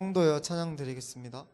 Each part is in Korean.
성도여 찬양 드리겠습니다.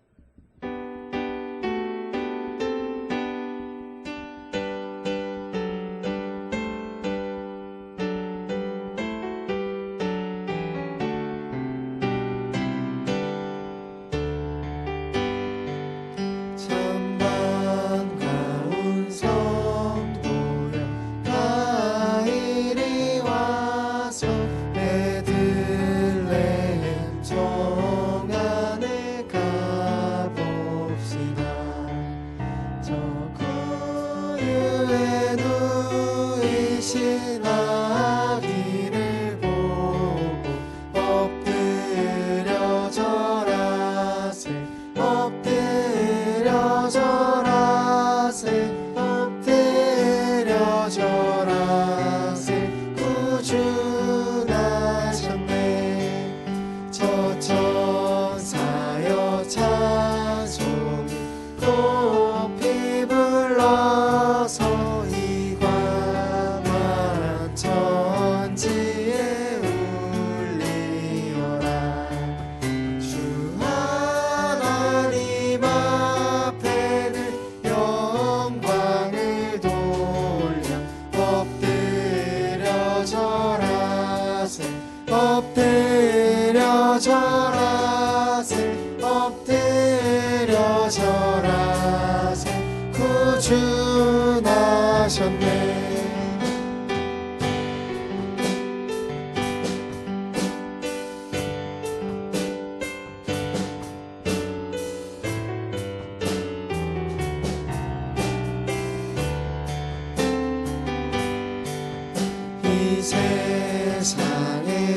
이 세상에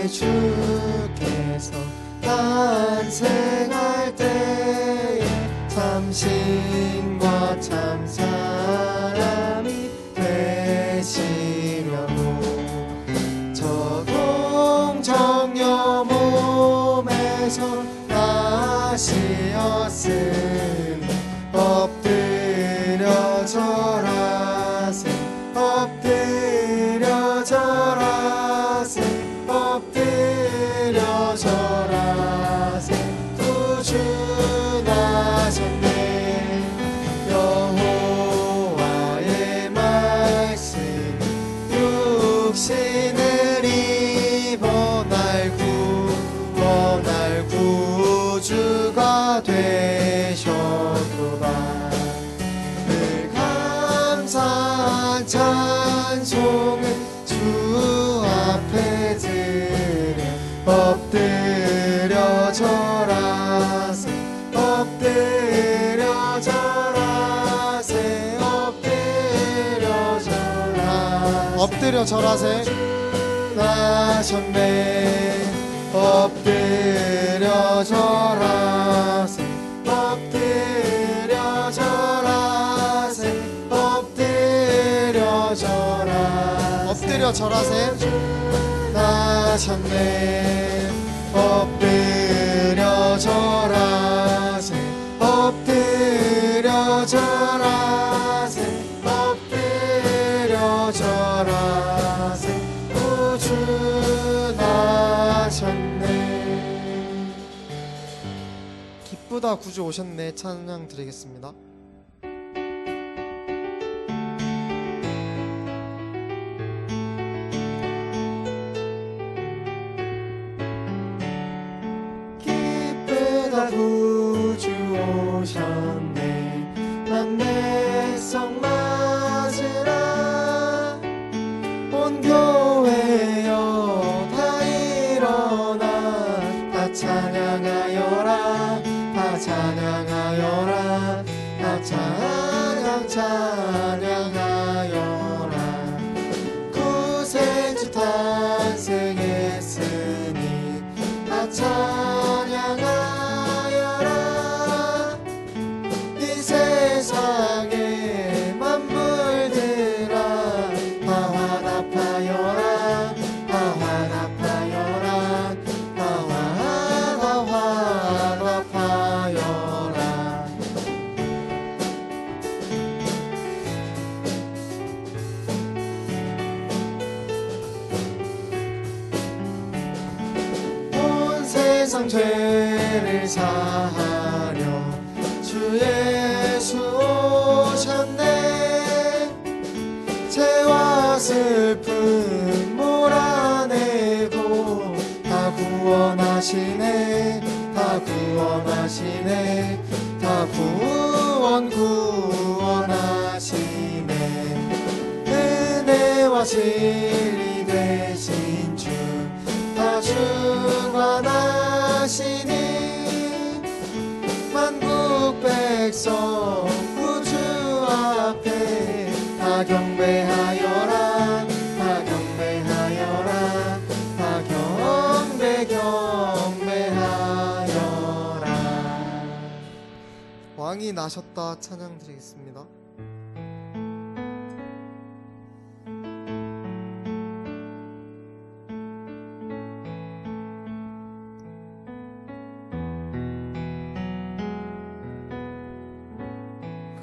주께서 탄생할 때에 참신과 참 사람이 되시려고 저 동정녀 몸에서 나시었으니 엎드려 절하세 엎드려 절하세 엎드려 절하세 구주나셨네 여호와의 말씀 육신을 입어 날 구주가 되셨도다 늘 감사한 찬송을 주 앞에 드려 엎드려 절하세 엎드려 절하세 엎드려 절하세 엎드려 절하세 나셨네 엎드려 절하세 엎드려 절하세 엎드려 절하세 엎드려 절하세 나셨네 엎드려 절하세 엎드려 절하세 엎드려 절하세 구주 나셨네 기쁘다 구주 오셨네 찬양 드리겠습니다. 기쁘다 구주 오셨네 난 백성 맞으라 온 교회여 다 일어나 다 찬양하여라 다 찬양하여라 다 찬양하여라 구세주 탄생했으니 다 찬양하여라 이 세상의 만물들아 다 화답하여라 다 화답하여라 다 화답하여라 온 세상 사하려 주 예수 오셨네. 죄와 슬픔 몰아내고 다 구원하시네. 다 구원하시네. 다 구원하시네. 은혜와 진리 되신 주 다 주관하시니 만국 백성 구주 앞에 다 경배하여라. 다 경배하여라. 다 경배하여라. 왕이 나셨다 찬양 드리겠습니다.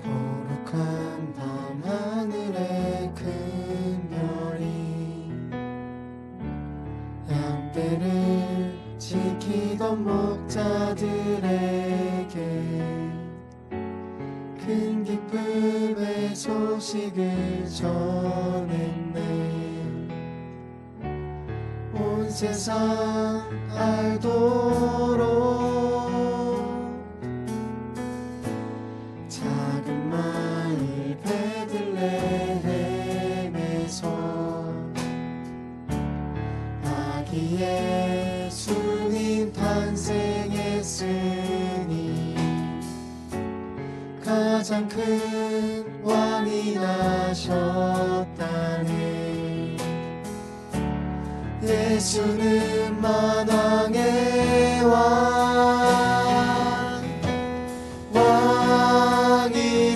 거룩한 밤하늘의 큰 별이 양떼를 지키던 목자들에게 큰 기쁨의 소식을 전했네. 온 세상 알도록 작은 마을 베들레헴에서 아기 예수님 탄생했으니 가장 큰 왕이 나셨다네. 예수는 만왕의 왕이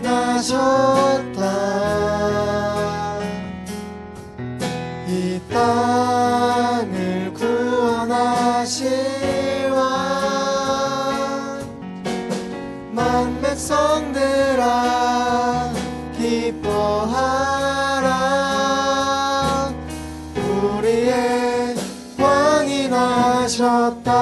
나셨다. 이 땅을 구원하실 왕. 만 백성들아 기뻐하라. 우리의 왕이 나셨다.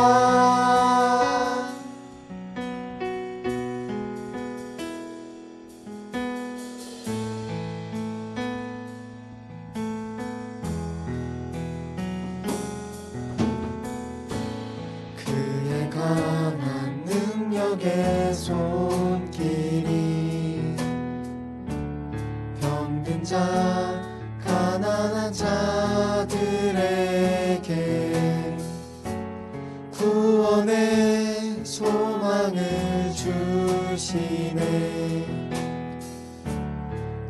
그의 강한 능력의 손길이 병든 자 가난한 자들에게 구원의 소망을 주시네.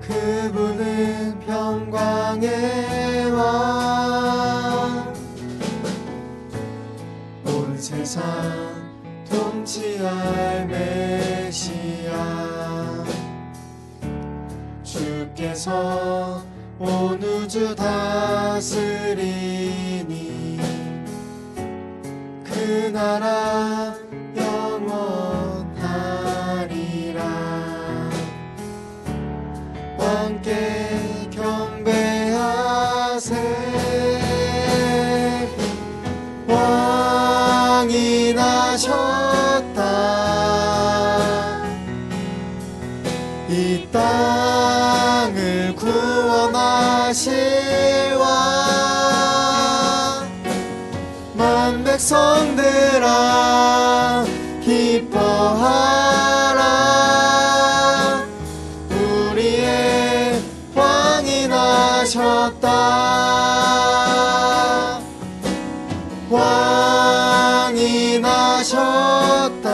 그분은 평강의 왕. 온 세상 통치할 메시아. 주께서 온 우주 다스리니 그 나라 영원하리라. 왕께 경배하세. 왕이 나셨다. 이 땅을 구원하실 왕. 만 백성들아 기뻐하라. 우리의 왕이 나셨다. 왕이 나셨다.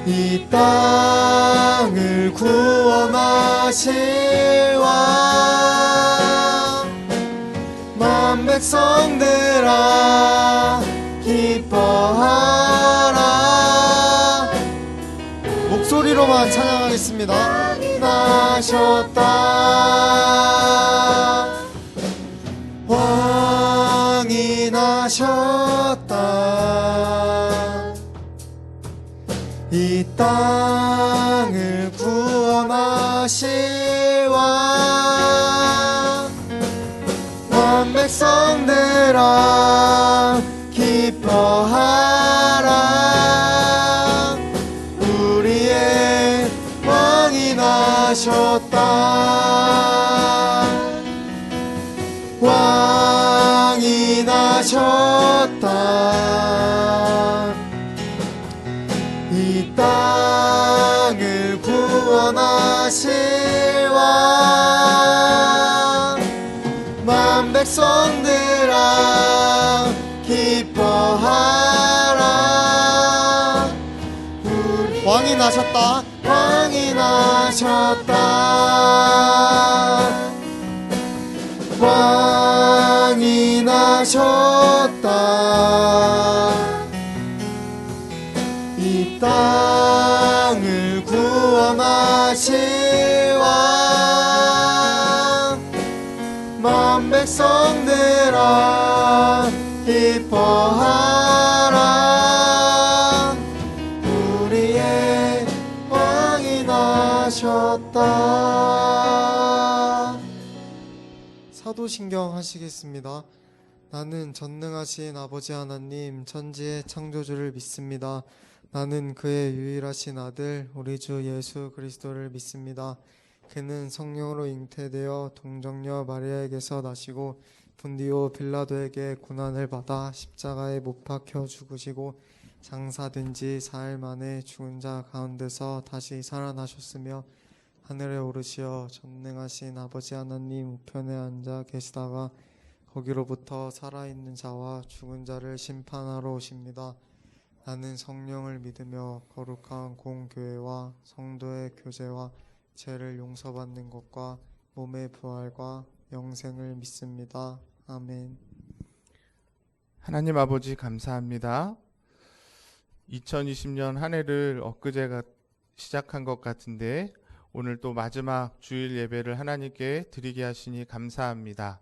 이 땅을 구원하실 왕. 만 백성들아 기뻐하라. 목소리로만 찬양하겠습니다. 나셨다. 왕이 나셨다. 이 땅을 구원하실 왕. 만 백성들아 기뻐 기뻐하라. 우리의 왕이 나셨다. 왕이 나셨다. 이 땅을 구원하실 왕, 만 백성들아 기뻐하라. 왕이 나셨다. 왕이 나셨다. 왕이 나셨다. 이 땅을 구원하실 왕, 만 백성들아 기뻐하라. 우리의 왕이 나셨다. 사도신경 하시겠습니다. 나는 전능하신 아버지 하나님 천지의 창조주를 믿습니다. 나는 그의 유일하신 아들 우리 주 예수 그리스도를 믿습니다. 그는 성령으로 잉태되어 동정녀 마리아에게서 나시고 분디오 빌라도에게 고난을 받아 십자가에 못 박혀 죽으시고 장사된 지 사흘 만에 죽은 자 가운데서 다시 살아나셨으며 하늘에 오르시어 전능하신 아버지 하나님 우편에 앉아 계시다가 거기로부터 살아있는 자와 죽은 자를 심판하러 오십니다. 나는 성령을 믿으며 거룩한 공교회와 성도의 교제와 죄를 용서받는 것과 몸의 부활과 영생을 믿습니다. 아멘. 하나님 아버지 감사합니다. 2020년 한 해를 엊그제가 시작한 것 같은데 오늘 또 마지막 주일 예배를 하나님께 드리게 하시니 감사합니다.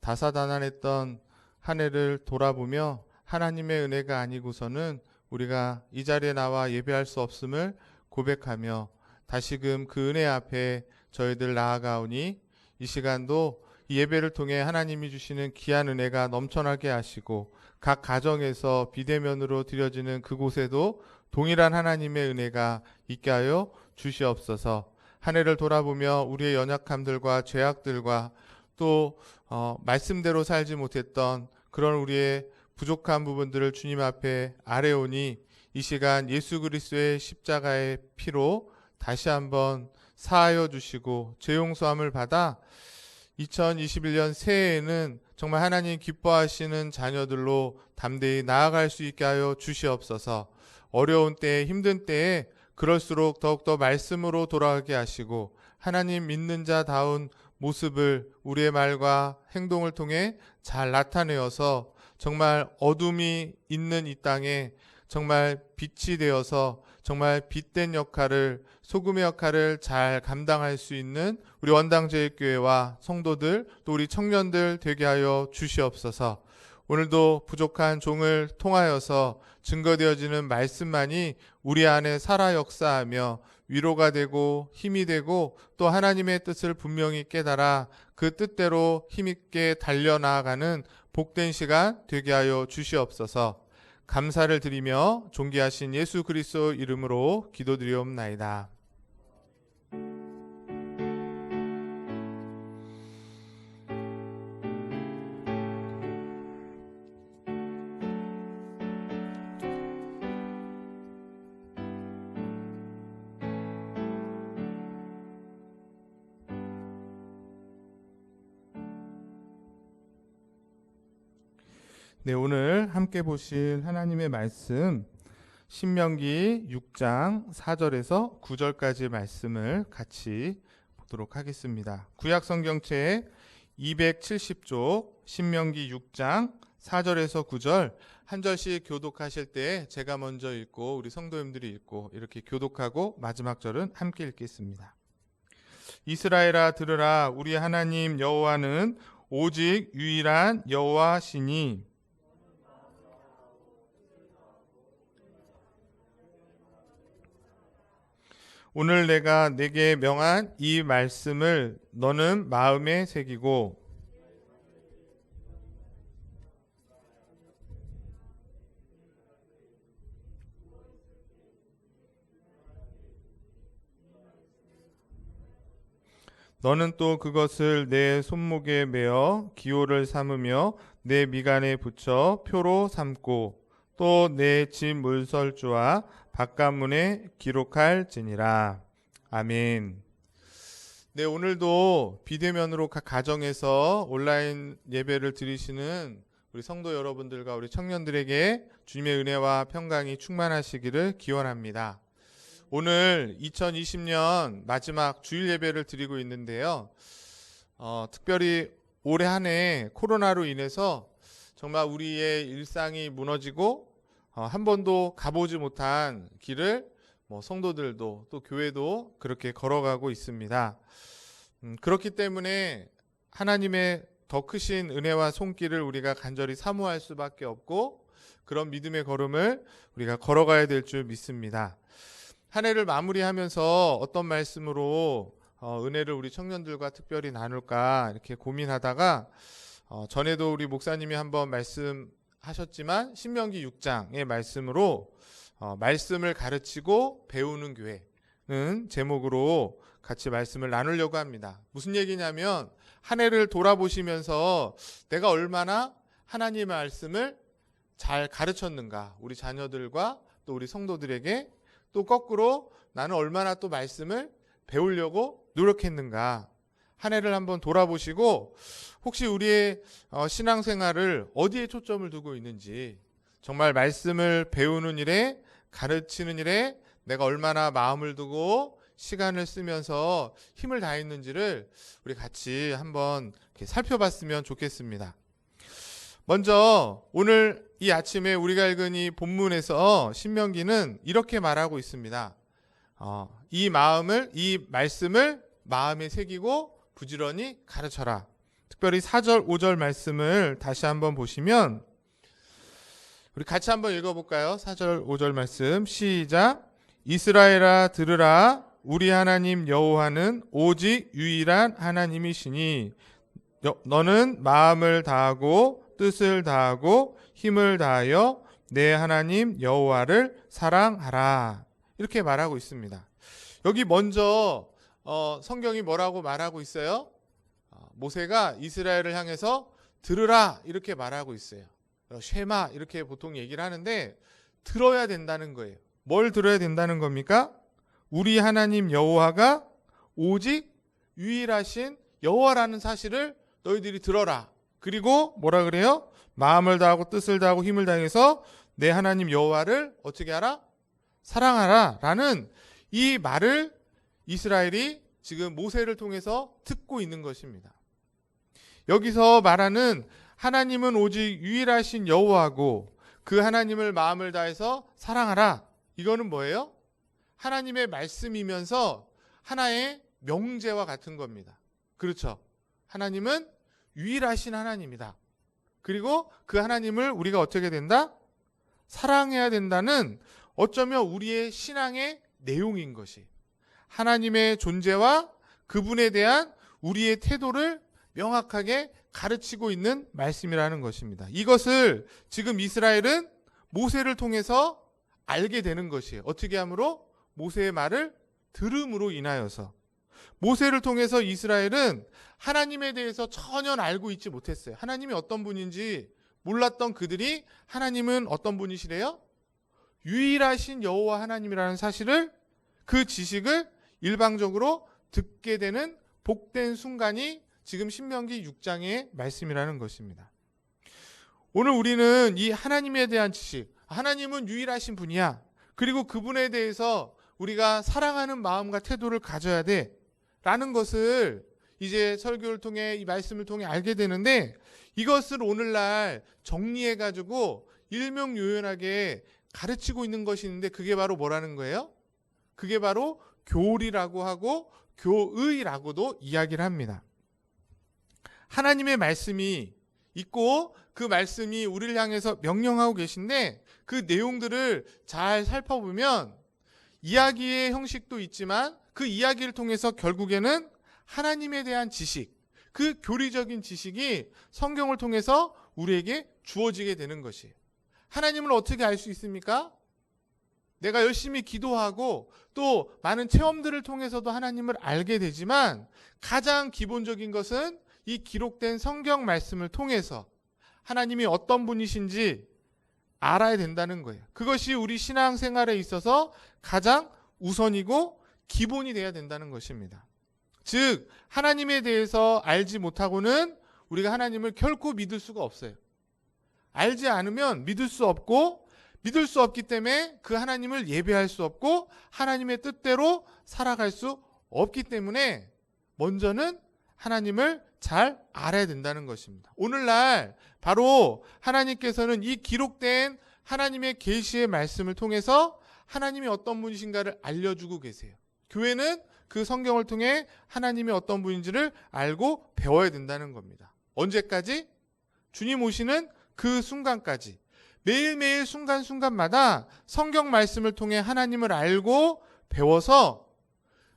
다사다난했던 한 해를 돌아보며 하나님의 은혜가 아니고서는 우리가 이 자리에 나와 예배할 수 없음을 고백하며 다시금 그 은혜 앞에 저희들 나아가오니 이 시간도 이 예배를 통해 하나님이 주시는 귀한 은혜가 넘쳐나게 하시고 각 가정에서 비대면으로 드려지는 그곳에도 동일한 하나님의 은혜가 있게 하여 주시옵소서. 한 해를 돌아보며 우리의 연약함들과 죄악들과 또 말씀대로 살지 못했던 그런 우리의 부족한 부분들을 주님 앞에 아뢰오니 이 시간 예수 그리스도의 십자가의 피로 다시 한번 사하여 주시고 죄 용서함을 받아 2021년 새해에는 정말 하나님 기뻐하시는 자녀들로 담대히 나아갈 수 있게 하여 주시옵소서. 어려운 때에 힘든 때에 그럴수록 더욱더 말씀으로 돌아가게 하시고 하나님 믿는 자다운 모습을 우리의 말과 행동을 통해 잘 나타내어서 정말 어둠이 있는 이 땅에 정말 빛이 되어서 정말 빛된 역할을 소금의 역할을 잘 감당할 수 있는 우리 원당제일교회와 성도들 또 우리 청년들 되게 하여 주시옵소서. 오늘도 부족한 종을 통하여서 증거되어지는 말씀만이 우리 안에 살아 역사하며 위로가 되고 힘이 되고 또 하나님의 뜻을 분명히 깨달아 그 뜻대로 힘있게 달려나가는 복된 시간 되게 하여 주시옵소서. 감사를 드리며 존귀하신 예수 그리스도 이름으로 기도드리옵나이다. 네, 오늘 함께 보실 하나님의 말씀 신명기 6장 4절에서 9절까지 말씀을 같이 보도록 하겠습니다. 구약 성경책 270쪽 신명기 6장 4절에서 9절 한 절씩 교독하실 때 제가 먼저 읽고 우리 성도님들이 읽고 이렇게 교독하고 마지막 절은 함께 읽겠습니다. 이스라엘아 들으라. 우리 하나님 여호와는 오직 유일한 여호와시니 오늘 내가 내게 명한 이 말씀을 너는 마음에 새기고 너는 또 그것을 내 손목에 매어 기호를 삼으며 내 미간에 붙여 표로 삼고 또 내 집 문설주와 바깥문에 기록할지니라. 아멘. 네, 오늘도 비대면으로 각 가정에서 온라인 예배를 드리시는 우리 성도 여러분들과 우리 청년들에게 주님의 은혜와 평강이 충만하시기를 기원합니다. 오늘 2020년 마지막 주일 예배를 드리고 있는데요. 특별히 올해 한 해 코로나로 인해서 정말 우리의 일상이 무너지고 한 번도 가보지 못한 길을 성도들도 또 교회도 그렇게 걸어가고 있습니다. 그렇기 때문에 하나님의 더 크신 은혜와 손길을 우리가 간절히 사모할 수밖에 없고 그런 믿음의 걸음을 우리가 걸어가야 될 줄 믿습니다. 한 해를 마무리하면서 어떤 말씀으로 은혜를 우리 청년들과 특별히 나눌까 이렇게 고민하다가 전에도 우리 목사님이 한번 말씀하셨지만 신명기 6장의 말씀으로 말씀을 가르치고 배우는 교회는 제목으로 같이 말씀을 나누려고 합니다. 무슨 얘기냐면 한 해를 돌아보시면서 내가 얼마나 하나님의 말씀을 잘 가르쳤는가, 우리 자녀들과 또 우리 성도들에게, 또 거꾸로 나는 얼마나 또 말씀을 배우려고 노력했는가, 한 해를 한번 돌아보시고 혹시 우리의 신앙생활을 어디에 초점을 두고 있는지, 정말 말씀을 배우는 일에, 가르치는 일에 내가 얼마나 마음을 두고 시간을 쓰면서 힘을 다했는지를 우리 같이 한번 이렇게 살펴봤으면 좋겠습니다. 먼저 오늘 이 아침에 우리가 읽은 이 본문에서 신명기는 이렇게 말하고 있습니다. 이 말씀을 마음에 새기고 부지런히 가르쳐라. 특별히 4절, 5절 말씀을 다시 한번 보시면 우리 같이 한번 읽어볼까요? 4절, 5절 말씀 시작. 이스라엘아 들으라. 우리 하나님 여호와는 오직 유일한 하나님이시니 너는 마음을 다하고 뜻을 다하고 힘을 다하여 내 하나님 여호와를 사랑하라. 이렇게 말하고 있습니다. 여기 먼저 성경이 뭐라고 말하고 있어요? 모세가 이스라엘을 향해서 들으라 이렇게 말하고 있어요. 쉐마 이렇게 보통 얘기를 하는데 들어야 된다는 거예요. 뭘 들어야 된다는 겁니까? 우리 하나님 여호와가 오직 유일하신 여호와라는 사실을 너희들이 들어라. 그리고 뭐라 그래요? 마음을 다하고 뜻을 다하고 힘을 다해서 내 하나님 여호와를 어떻게 하라? 사랑하라 라는 이 말을 이스라엘이 지금 모세를 통해서 듣고 있는 것입니다. 여기서 말하는 하나님은 오직 유일하신 여호와고 그 하나님을 마음을 다해서 사랑하라. 이거는 뭐예요? 하나님의 말씀이면서 하나의 명제와 같은 겁니다. 그렇죠? 하나님은 유일하신 하나님이다. 그리고 그 하나님을 우리가 어떻게 된다? 사랑해야 된다는 어쩌면 우리의 신앙의 내용인 것이 하나님의 존재와 그분에 대한 우리의 태도를 명확하게 가르치고 있는 말씀이라는 것입니다. 이것을 지금 이스라엘은 모세를 통해서 알게 되는 것이에요. 어떻게 함으로? 모세의 말을 들음으로 인하여서. 모세를 통해서 이스라엘은 하나님에 대해서 전혀 알고 있지 못했어요. 하나님이 어떤 분인지 몰랐던 그들이 하나님은 어떤 분이시래요? 유일하신 여호와 하나님이라는 사실을, 그 지식을 일방적으로 듣게 되는 복된 순간이 지금 신명기 6장의 말씀이라는 것입니다. 오늘 우리는 이 하나님에 대한 지식, 하나님은 유일하신 분이야. 그리고 그분에 대해서 우리가 사랑하는 마음과 태도를 가져야 돼 라는 것을 이제 설교를 통해 이 말씀을 통해 알게 되는데, 이것을 오늘날 정리해가지고 일명요연하게 가르치고 있는 것이 있는데 그게 바로 뭐라는 거예요? 그게 바로 교리라고 하고 교의라고도 이야기를 합니다. 하나님의 말씀이 있고 그 말씀이 우리를 향해서 명령하고 계신데 그 내용들을 잘 살펴보면 이야기의 형식도 있지만 그 이야기를 통해서 결국에는 하나님에 대한 지식, 그 교리적인 지식이 성경을 통해서 우리에게 주어지게 되는 것이에요. 하나님을 어떻게 알 수 있습니까? 내가 열심히 기도하고 또 많은 체험들을 통해서도 하나님을 알게 되지만 가장 기본적인 것은 이 기록된 성경 말씀을 통해서 하나님이 어떤 분이신지 알아야 된다는 거예요. 그것이 우리 신앙생활에 있어서 가장 우선이고 기본이 돼야 된다는 것입니다. 즉 하나님에 대해서 알지 못하고는 우리가 하나님을 결코 믿을 수가 없어요. 알지 않으면 믿을 수 없고, 믿을 수 없기 때문에 그 하나님을 예배할 수 없고 하나님의 뜻대로 살아갈 수 없기 때문에 먼저는 하나님을 잘 알아야 된다는 것입니다. 오늘날 바로 하나님께서는 이 기록된 하나님의 계시의 말씀을 통해서 하나님이 어떤 분이신가를 알려주고 계세요. 교회는 그 성경을 통해 하나님이 어떤 분인지를 알고 배워야 된다는 겁니다. 언제까지? 주님 오시는 그 순간까지. 매일매일 순간순간마다 성경 말씀을 통해 하나님을 알고 배워서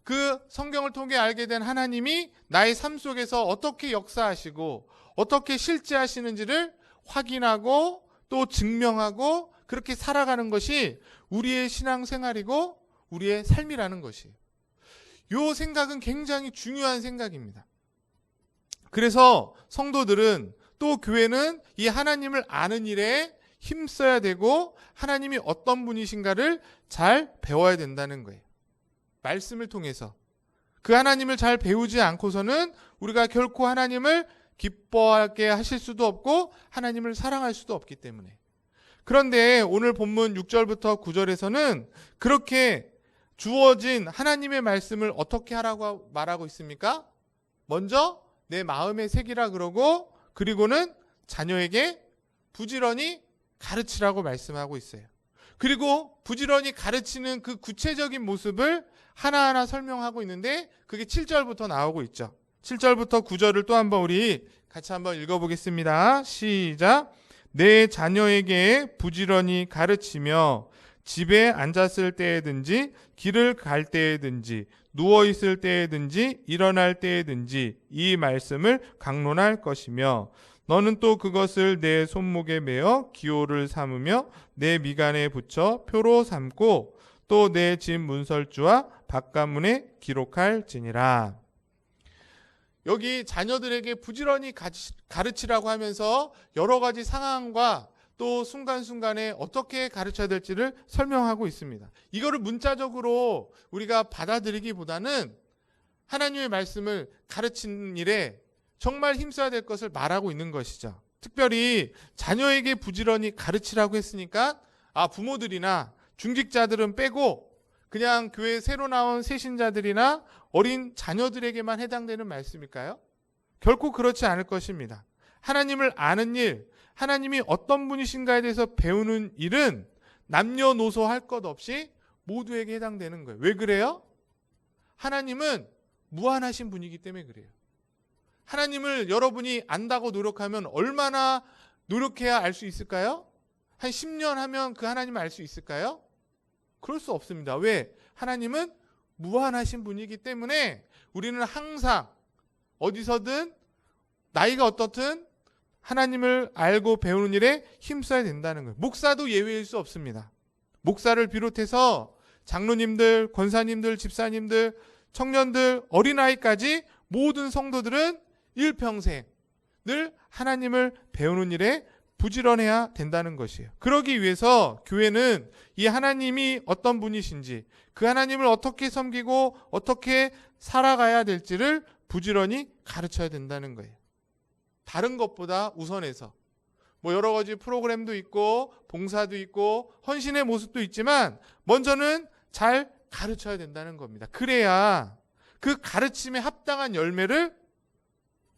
그 성경을 통해 알게 된 하나님이 나의 삶 속에서 어떻게 역사하시고 어떻게 실제하시는지를 확인하고 또 증명하고 그렇게 살아가는 것이 우리의 신앙생활이고 우리의 삶이라는 것이에요. 이 생각은 굉장히 중요한 생각입니다. 그래서 성도들은 또 교회는 이 하나님을 아는 일에 힘써야 되고 하나님이 어떤 분이신가를 잘 배워야 된다는 거예요. 말씀을 통해서 그 하나님을 잘 배우지 않고서는 우리가 결코 하나님을 기뻐하게 하실 수도 없고 하나님을 사랑할 수도 없기 때문에. 그런데 오늘 본문 6절부터 9절에서는 그렇게 주어진 하나님의 말씀을 어떻게 하라고 말하고 있습니까? 먼저 내 마음에 새기라 그러고 그리고는 자녀에게 부지런히 가르치라고 말씀하고 있어요. 그리고 부지런히 가르치는 그 구체적인 모습을 하나하나 설명하고 있는데 그게 7절부터 나오고 있죠. 7절부터 9절을 또 한번 우리 같이 한번 읽어보겠습니다. 시작. 내 자녀에게 부지런히 가르치며 집에 앉았을 때에든지 길을 갈 때에든지 누워있을 때에든지 일어날 때에든지 이 말씀을 강론할 것이며 너는 또 그것을 내 손목에 매어 기호를 삼으며 내 미간에 붙여 표로 삼고 또 내 집 문설주와 바깥문에 기록할지니라. 여기 자녀들에게 부지런히 가르치라고 하면서 여러 가지 상황과 또 순간순간에 어떻게 가르쳐야 될지를 설명하고 있습니다. 이거를 문자적으로 우리가 받아들이기보다는 하나님의 말씀을 가르치는 일에 정말 힘써야 될 것을 말하고 있는 것이죠. 특별히 자녀에게 부지런히 가르치라고 했으니까 부모들이나 중직자들은 빼고 그냥 교회 새로 나온 새신자들이나 어린 자녀들에게만 해당되는 말씀일까요? 결코 그렇지 않을 것입니다. 하나님을 아는 일, 하나님이 어떤 분이신가에 대해서 배우는 일은 남녀노소 할 것 없이 모두에게 해당되는 거예요. 왜 그래요? 하나님은 무한하신 분이기 때문에 그래요. 하나님을 여러분이 안다고 노력하면 얼마나 노력해야 알 수 있을까요? 한 10년 하면 그 하나님을 알 수 있을까요? 그럴 수 없습니다. 왜? 하나님은 무한하신 분이기 때문에 우리는 항상 어디서든 나이가 어떻든 하나님을 알고 배우는 일에 힘써야 된다는 거예요. 목사도 예외일 수 없습니다. 목사를 비롯해서 장로님들, 권사님들, 집사님들, 청년들, 어린아이까지 모든 성도들은 일평생 늘 하나님을 배우는 일에 부지런해야 된다는 것이에요. 그러기 위해서 교회는 이 하나님이 어떤 분이신지 그 하나님을 어떻게 섬기고 어떻게 살아가야 될지를 부지런히 가르쳐야 된다는 거예요. 다른 것보다 우선해서 여러 가지 프로그램도 있고 봉사도 있고 헌신의 모습도 있지만 먼저는 잘 가르쳐야 된다는 겁니다. 그래야 그 가르침에 합당한 열매를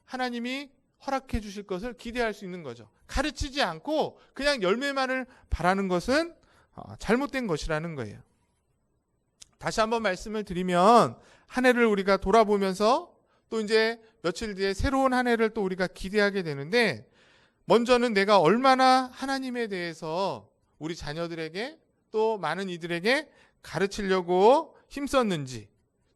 하나님이 허락해 주실 것을 기대할 수 있는 거죠. 가르치지 않고 그냥 열매만을 바라는 것은 잘못된 것이라는 거예요. 다시 한번 말씀을 드리면 한 해를 우리가 돌아보면서 또 이제 며칠 뒤에 새로운 한 해를 또 우리가 기대하게 되는데 먼저는 내가 얼마나 하나님에 대해서 우리 자녀들에게 또 많은 이들에게 가르치려고 힘썼는지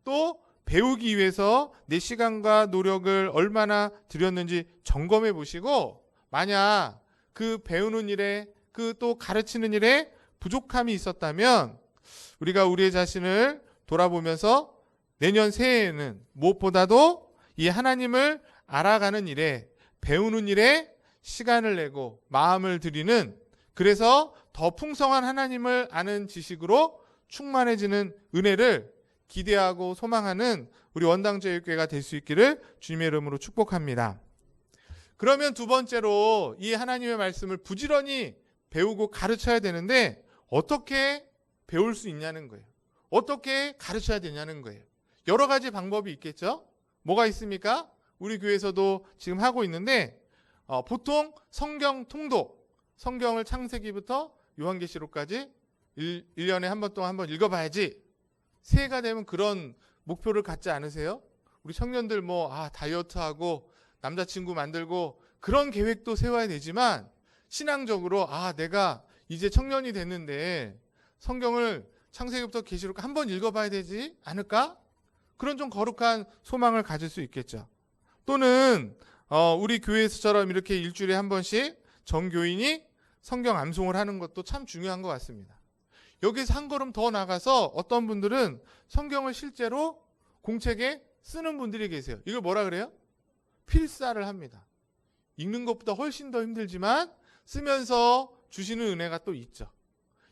또 배우기 위해서 내 시간과 노력을 얼마나 들였는지 점검해 보시고 만약 그 배우는 일에 그 또 가르치는 일에 부족함이 있었다면 우리가 우리의 자신을 돌아보면서 내년 새해에는 무엇보다도 이 하나님을 알아가는 일에, 배우는 일에 시간을 내고 마음을 들이는, 그래서 더 풍성한 하나님을 아는 지식으로 충만해지는 은혜를 기대하고 소망하는 우리 원당제일교회가 될 수 있기를 주님의 이름으로 축복합니다. 그러면 두 번째로 이 하나님의 말씀을 부지런히 배우고 가르쳐야 되는데 어떻게 배울 수 있냐는 거예요. 어떻게 가르쳐야 되냐는 거예요. 여러 가지 방법이 있겠죠? 뭐가 있습니까? 우리 교회에서도 지금 하고 있는데 보통 성경 통독, 성경을 창세기부터 요한계시록까지 1년에 한 번 동안 한번 읽어봐야지. 새해가 되면 그런 목표를 갖지 않으세요? 우리 청년들 다이어트하고 남자친구 만들고 그런 계획도 세워야 되지만 신앙적으로 내가 이제 청년이 됐는데 성경을 창세기부터 계시록 한번 읽어봐야 되지 않을까? 그런 좀 거룩한 소망을 가질 수 있겠죠. 또는 우리 교회에서처럼 이렇게 일주일에 한 번씩 정교인이 성경 암송을 하는 것도 참 중요한 것 같습니다. 여기서 한 걸음 더 나가서 어떤 분들은 성경을 실제로 공책에 쓰는 분들이 계세요. 이걸 뭐라 그래요? 필사를 합니다. 읽는 것보다 훨씬 더 힘들지만 쓰면서 주시는 은혜가 또 있죠.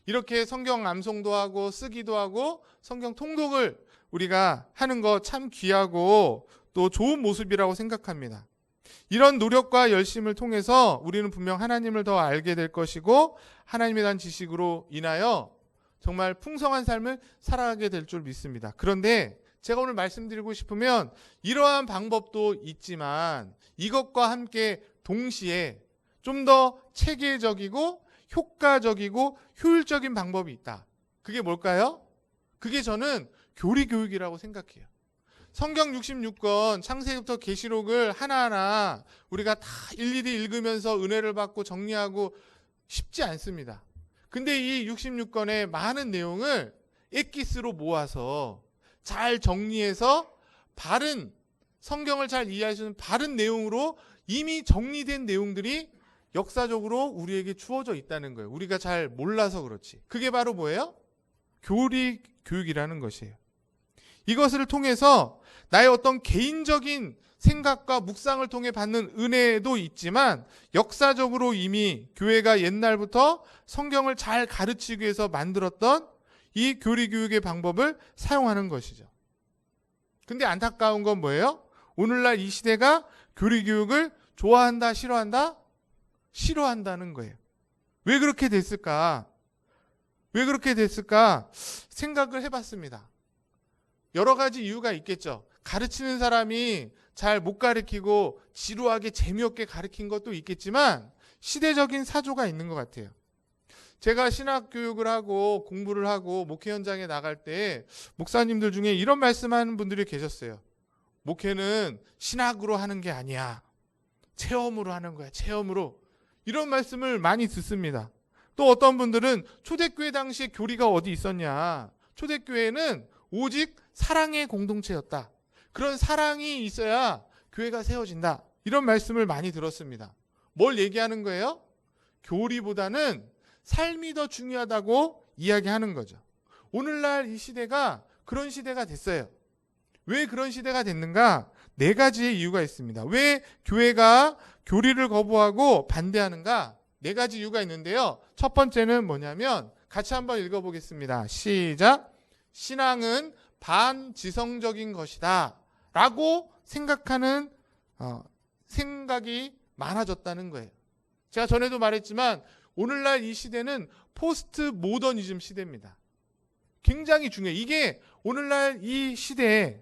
이렇게 성경 암송도 하고 쓰기도 하고 성경 통독을 우리가 하는 거 참 귀하고 또 좋은 모습이라고 생각합니다. 이런 노력과 열심을 통해서 우리는 분명 하나님을 더 알게 될 것이고 하나님에 대한 지식으로 인하여 정말 풍성한 삶을 살아가게 될 줄 믿습니다. 그런데 제가 오늘 말씀드리고 싶으면 이러한 방법도 있지만 이것과 함께 동시에 좀 더 체계적이고 효과적이고 효율적인 방법이 있다. 그게 뭘까요? 그게 저는 교리교육이라고 생각해요. 성경 66권 창세기부터 계시록을 하나하나 우리가 다 일일이 읽으면서 은혜를 받고 정리하고 쉽지 않습니다. 근데 이 66권의 많은 내용을 엑기스로 모아서 잘 정리해서 바른 성경을 잘 이해할 수 있는 바른 내용으로 이미 정리된 내용들이 역사적으로 우리에게 주어져 있다는 거예요. 우리가 잘 몰라서 그렇지. 그게 바로 뭐예요? 교리 교육이라는 것이에요. 이것을 통해서 나의 어떤 개인적인 생각과 묵상을 통해 받는 은혜도 있지만 역사적으로 이미 교회가 옛날부터 성경을 잘 가르치기 위해서 만들었던 이 교리 교육의 방법을 사용하는 것이죠. 근데 안타까운 건 뭐예요? 오늘날 이 시대가 교리 교육을 좋아한다, 싫어한다? 싫어한다는 거예요. 왜 그렇게 됐을까? 왜 그렇게 됐을까? 생각을 해봤습니다. 여러 가지 이유가 있겠죠. 가르치는 사람이 잘 못 가르치고 지루하게 재미없게 가르친 것도 있겠지만 시대적인 사조가 있는 것 같아요. 제가 신학 교육을 하고 공부를 하고 목회 현장에 나갈 때 목사님들 중에 이런 말씀하는 분들이 계셨어요. 목회는 신학으로 하는 게 아니야. 체험으로 하는 거야. 체험으로. 이런 말씀을 많이 듣습니다. 또 어떤 분들은 초대교회 당시에 교리가 어디 있었냐. 초대교회는 오직 사랑의 공동체였다. 그런 사랑이 있어야 교회가 세워진다. 이런 말씀을 많이 들었습니다. 뭘 얘기하는 거예요? 교리보다는 삶이 더 중요하다고 이야기하는 거죠. 오늘날 이 시대가 그런 시대가 됐어요. 왜 그런 시대가 됐는가? 4가지의 이유가 있습니다. 왜 교회가 교리를 거부하고 반대하는가? 4가지 이유가 있는데요. 첫 번째는 뭐냐면 같이 한번 읽어보겠습니다. 시작. 신앙은 반지성적인 것이다 라고 생각하는 생각이 많아졌다는 거예요. 제가 전에도 말했지만 오늘날 이 시대는 포스트 모더니즘 시대입니다. 굉장히 중요해요. 이게 오늘날 이 시대에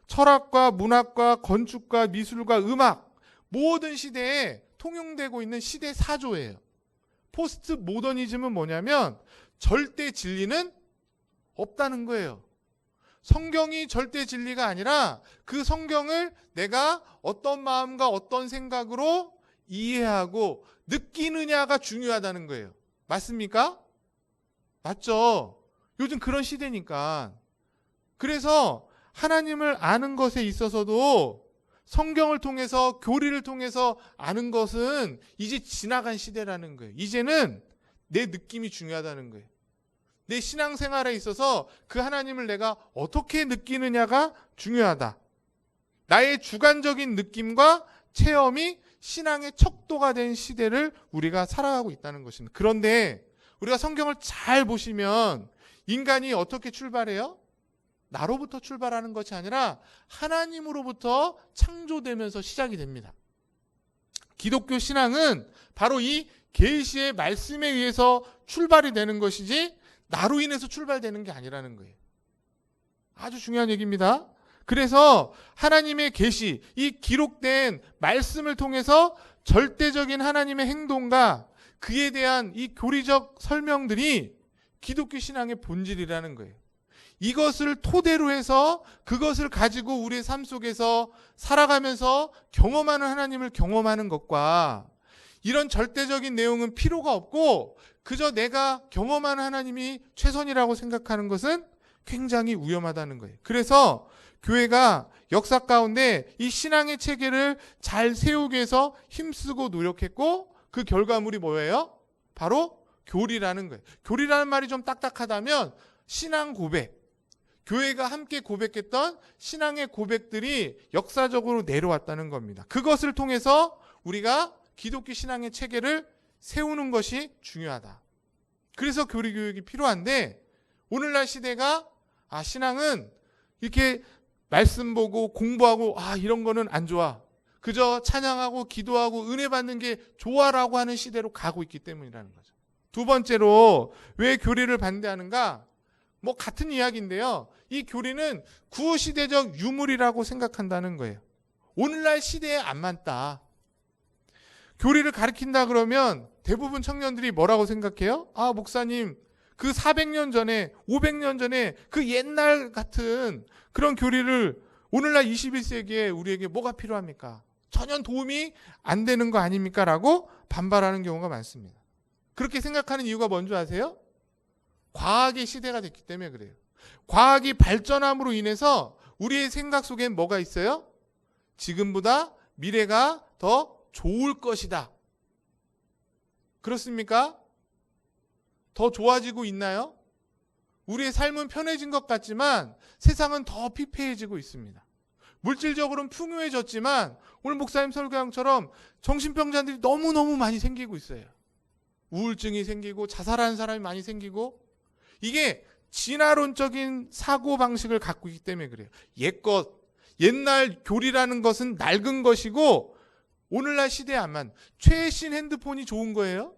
철학과 문학과 건축과 미술과 음악 모든 시대에 통용되고 있는 시대 사조예요. 포스트 모더니즘은 뭐냐면 절대 진리는 없다는 거예요. 성경이 절대 진리가 아니라 그 성경을 내가 어떤 마음과 어떤 생각으로 이해하고 느끼느냐가 중요하다는 거예요. 맞습니까? 맞죠? 요즘 그런 시대니까. 그래서 하나님을 아는 것에 있어서도 성경을 통해서 교리를 통해서 아는 것은 이제 지나간 시대라는 거예요. 이제는 내 느낌이 중요하다는 거예요. 내 신앙생활에 있어서 그 하나님을 내가 어떻게 느끼느냐가 중요하다. 나의 주관적인 느낌과 체험이 신앙의 척도가 된 시대를 우리가 살아가고 있다는 것입니다. 그런데 우리가 성경을 잘 보시면 인간이 어떻게 출발해요? 나로부터 출발하는 것이 아니라 하나님으로부터 창조되면서 시작이 됩니다. 기독교 신앙은 바로 이 계시의 말씀에 의해서 출발이 되는 것이지 나로 인해서 출발되는 게 아니라는 거예요. 아주 중요한 얘기입니다. 그래서 하나님의 계시, 이 기록된 말씀을 통해서 절대적인 하나님의 행동과 그에 대한 이 교리적 설명들이 기독교 신앙의 본질이라는 거예요. 이것을 토대로 해서 그것을 가지고 우리의 삶 속에서 살아가면서 경험하는 하나님을 경험하는 것과 이런 절대적인 내용은 필요가 없고 그저 내가 경험하는 하나님이 최선이라고 생각하는 것은 굉장히 위험하다는 거예요. 그래서 교회가 역사 가운데 이 신앙의 체계를 잘 세우기 위해서 힘쓰고 노력했고 그 결과물이 뭐예요? 바로 교리라는 거예요. 교리라는 말이 좀 딱딱하다면 신앙 고백, 교회가 함께 고백했던 신앙의 고백들이 역사적으로 내려왔다는 겁니다. 그것을 통해서 우리가 기독교 신앙의 체계를 세우는 것이 중요하다. 그래서 교리 교육이 필요한데 오늘날 시대가 신앙은 이렇게 말씀 보고 공부하고 이런 거는 안 좋아. 그저 찬양하고 기도하고 은혜 받는 게 좋아라고 하는 시대로 가고 있기 때문이라는 거죠. 두 번째로 왜 교리를 반대하는가? 뭐 같은 이야기인데요. 이 교리는 구시대적 유물이라고 생각한다는 거예요. 오늘날 시대에 안 맞다. 교리를 가르친다 그러면 대부분 청년들이 뭐라고 생각해요? 목사님, 그 400년 전에, 500년 전에 그 옛날 같은 그런 교리를 오늘날 21세기에 우리에게 뭐가 필요합니까? 전혀 도움이 안 되는 거 아닙니까? 라고 반발하는 경우가 많습니다. 그렇게 생각하는 이유가 뭔지 아세요? 과학의 시대가 됐기 때문에 그래요. 과학이 발전함으로 인해서 우리의 생각 속엔 뭐가 있어요? 지금보다 미래가 더 좋을 것이다. 그렇습니까? 더 좋아지고 있나요? 우리의 삶은 편해진 것 같지만 세상은 더 피폐해지고 있습니다. 물질적으로는 풍요해졌지만 오늘 목사님 설교처럼 정신병자들이 너무너무 많이 생기고 있어요. 우울증이 생기고 자살하는 사람이 많이 생기고 이게 진화론적인 사고방식을 갖고 있기 때문에 그래요. 옛날 교리라는 것은 낡은 것이고 오늘날 시대에 안 맞는 최신 핸드폰이 좋은 거예요.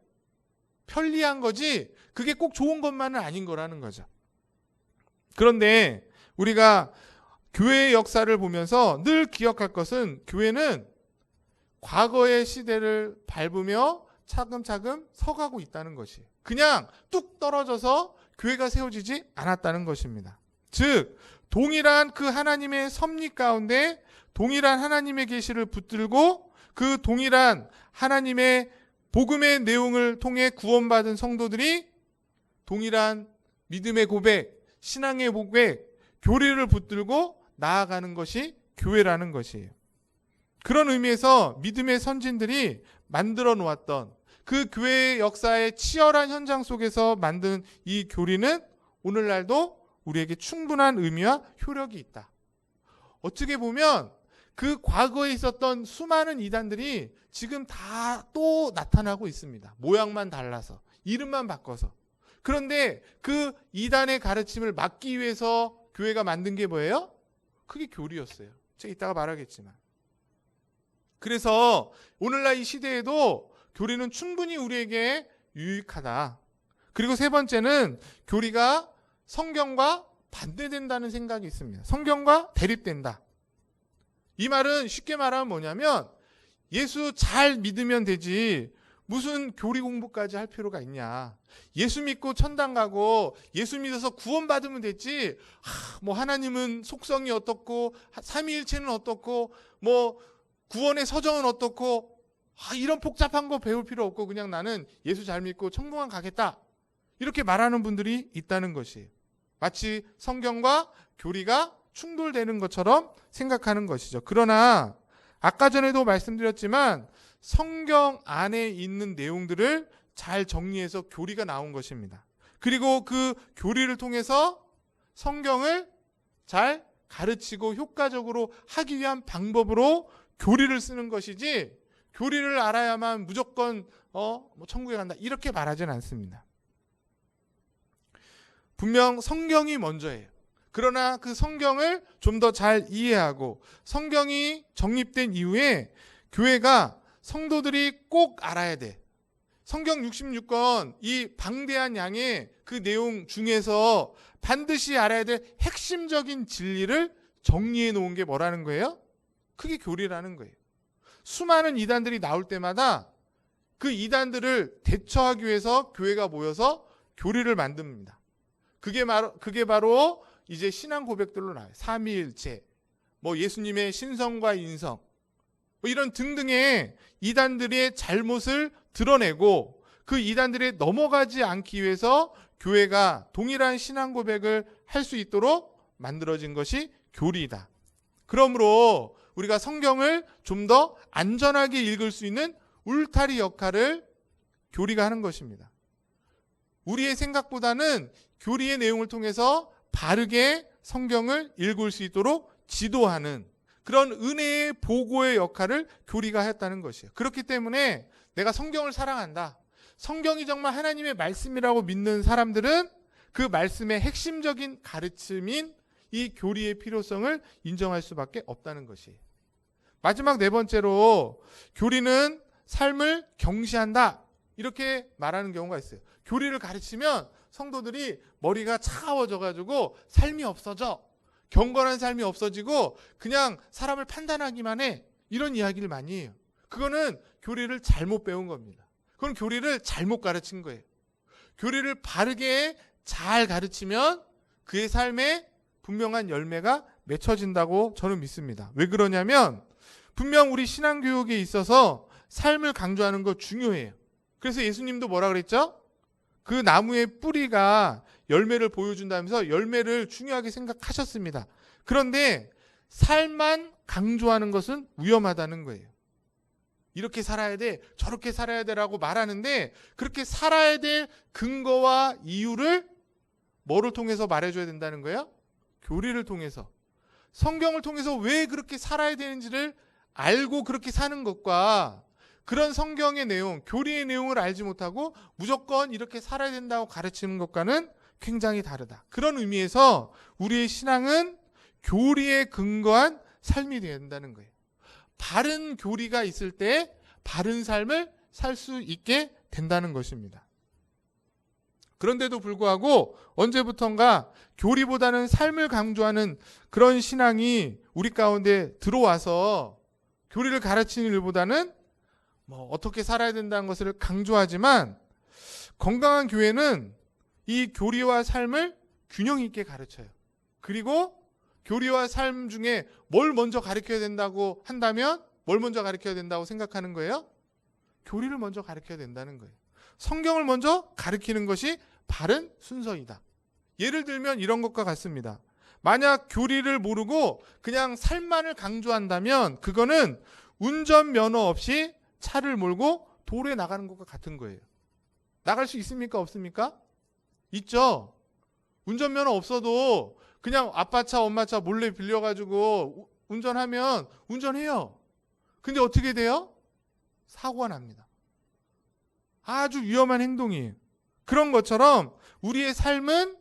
편리한 거지 그게 꼭 좋은 것만은 아닌 거라는 거죠. 그런데 우리가 교회의 역사를 보면서 늘 기억할 것은 교회는 과거의 시대를 밟으며 차근차근 서가고 있다는 것이 그냥 뚝 떨어져서 교회가 세워지지 않았다는 것입니다. 즉 동일한 그 하나님의 섭리 가운데 동일한 하나님의 계시를 붙들고 그 동일한 하나님의 복음의 내용을 통해 구원받은 성도들이 동일한 믿음의 고백, 신앙의 고백, 교리를 붙들고 나아가는 것이 교회라는 것이에요. 그런 의미에서 믿음의 선진들이 만들어 놓았던 그 교회의 역사의 치열한 현장 속에서 만든 이 교리는 오늘날도 우리에게 충분한 의미와 효력이 있다. 어떻게 보면 그 과거에 있었던 수많은 이단들이 지금 다 또 나타나고 있습니다. 모양만 달라서, 이름만 바꿔서. 그런데 그 이단의 가르침을 막기 위해서 교회가 만든 게 뭐예요? 그게 교리였어요. 제가 이따가 말하겠지만. 그래서 오늘날 이 시대에도 교리는 충분히 우리에게 유익하다. 그리고 세 번째는 교리가 성경과 반대된다는 생각이 있습니다. 성경과 대립된다. 이 말은 쉽게 말하면 뭐냐면 예수 잘 믿으면 되지 무슨 교리 공부까지 할 필요가 있냐. 예수 믿고 천당 가고 예수 믿어서 구원받으면 됐지 뭐 하나님은 속성이 어떻고 삼위일체는 어떻고 뭐 구원의 서정은 어떻고 이런 복잡한 거 배울 필요 없고 그냥 나는 예수 잘 믿고 천국만 가겠다. 이렇게 말하는 분들이 있다는 것이에요. 마치 성경과 교리가 충돌되는 것처럼 생각하는 것이죠. 그러나 아까 전에도 말씀드렸지만 성경 안에 있는 내용들을 잘 정리해서 교리가 나온 것입니다. 그리고 그 교리를 통해서 성경을 잘 가르치고 효과적으로 하기 위한 방법으로 교리를 쓰는 것이지, 교리를 알아야만 무조건 천국에 간다 이렇게 말하진 않습니다. 분명 성경이 먼저예요. 그러나 그 성경을 좀 더 잘 이해하고 성경이 정립된 이후에 교회가 성도들이 꼭 알아야 돼. 성경 66권 이 방대한 양의 그 내용 중에서 반드시 알아야 될 핵심적인 진리를 정리해 놓은 게 뭐라는 거예요? 그게 교리라는 거예요. 수많은 이단들이 나올 때마다 그 이단들을 대처하기 위해서 교회가 모여서 교리를 만듭니다. 그게 바로 이제 신앙 고백들로 나와요. 삼위일체, 예수님의 신성과 인성, 이런 등등의 이단들의 잘못을 드러내고 그 이단들에 넘어가지 않기 위해서 교회가 동일한 신앙 고백을 할 수 있도록 만들어진 것이 교리이다. 그러므로 우리가 성경을 좀 더 안전하게 읽을 수 있는 울타리 역할을 교리가 하는 것입니다. 우리의 생각보다는 교리의 내용을 통해서 바르게 성경을 읽을 수 있도록 지도하는 그런 은혜의 보고의 역할을 교리가 했다는 것이에요. 그렇기 때문에 내가 성경을 사랑한다, 성경이 정말 하나님의 말씀이라고 믿는 사람들은 그 말씀의 핵심적인 가르침인 이 교리의 필요성을 인정할 수밖에 없다는 것이에요. 마지막 네 번째로, 교리는 삶을 경시한다 이렇게 말하는 경우가 있어요. 교리를 가르치면 성도들이 머리가 차가워져가지고 삶이 없어져, 경건한 삶이 없어지고 그냥 사람을 판단하기만 해, 이런 이야기를 많이 해요. 그거는 교리를 잘못 배운 겁니다. 그건 교리를 잘못 가르친 거예요. 교리를 바르게 잘 가르치면 그의 삶에 분명한 열매가 맺혀진다고 저는 믿습니다. 왜 그러냐면 분명 우리 신앙교육에 있어서 삶을 강조하는 거 중요해요. 그래서 예수님도 뭐라 그랬죠? 그 나무의 뿌리가 열매를 보여준다면서 열매를 중요하게 생각하셨습니다. 그런데 삶만 강조하는 것은 위험하다는 거예요. 이렇게 살아야 돼, 저렇게 살아야 돼라고 말하는데 그렇게 살아야 될 근거와 이유를 뭐를 통해서 말해줘야 된다는 거예요? 교리를 통해서. 성경을 통해서 왜 그렇게 살아야 되는지를 알고 그렇게 사는 것과 그런 성경의 내용, 교리의 내용을 알지 못하고 무조건 이렇게 살아야 된다고 가르치는 것과는 굉장히 다르다. 그런 의미에서 우리의 신앙은 교리에 근거한 삶이 되어야 된다는 거예요. 바른 교리가 있을 때 바른 삶을 살 수 있게 된다는 것입니다. 그런데도 불구하고 언제부턴가 교리보다는 삶을 강조하는 그런 신앙이 우리 가운데 들어와서 교리를 가르치는 일보다는 어떻게 살아야 된다는 것을 강조하지만, 건강한 교회는 이 교리와 삶을 균형 있게 가르쳐요. 그리고 교리와 삶 중에 뭘 먼저 가르쳐야 된다고 한다면 뭘 먼저 가르쳐야 된다고 생각하는 거예요? 교리를 먼저 가르쳐야 된다는 거예요. 성경을 먼저 가르치는 것이 바른 순서이다. 예를 들면 이런 것과 같습니다. 만약 교리를 모르고 그냥 삶만을 강조한다면 그거는 운전면허 없이 차를 몰고 도로에 나가는 것과 같은 거예요. 나갈 수 있습니까? 없습니까? 있죠. 운전면허 없어도 그냥 아빠 차, 엄마 차 몰래 빌려가지고 운전하면 운전해요. 근데 어떻게 돼요? 사고가 납니다. 아주 위험한 행동이에요. 그런 것처럼 우리의 삶은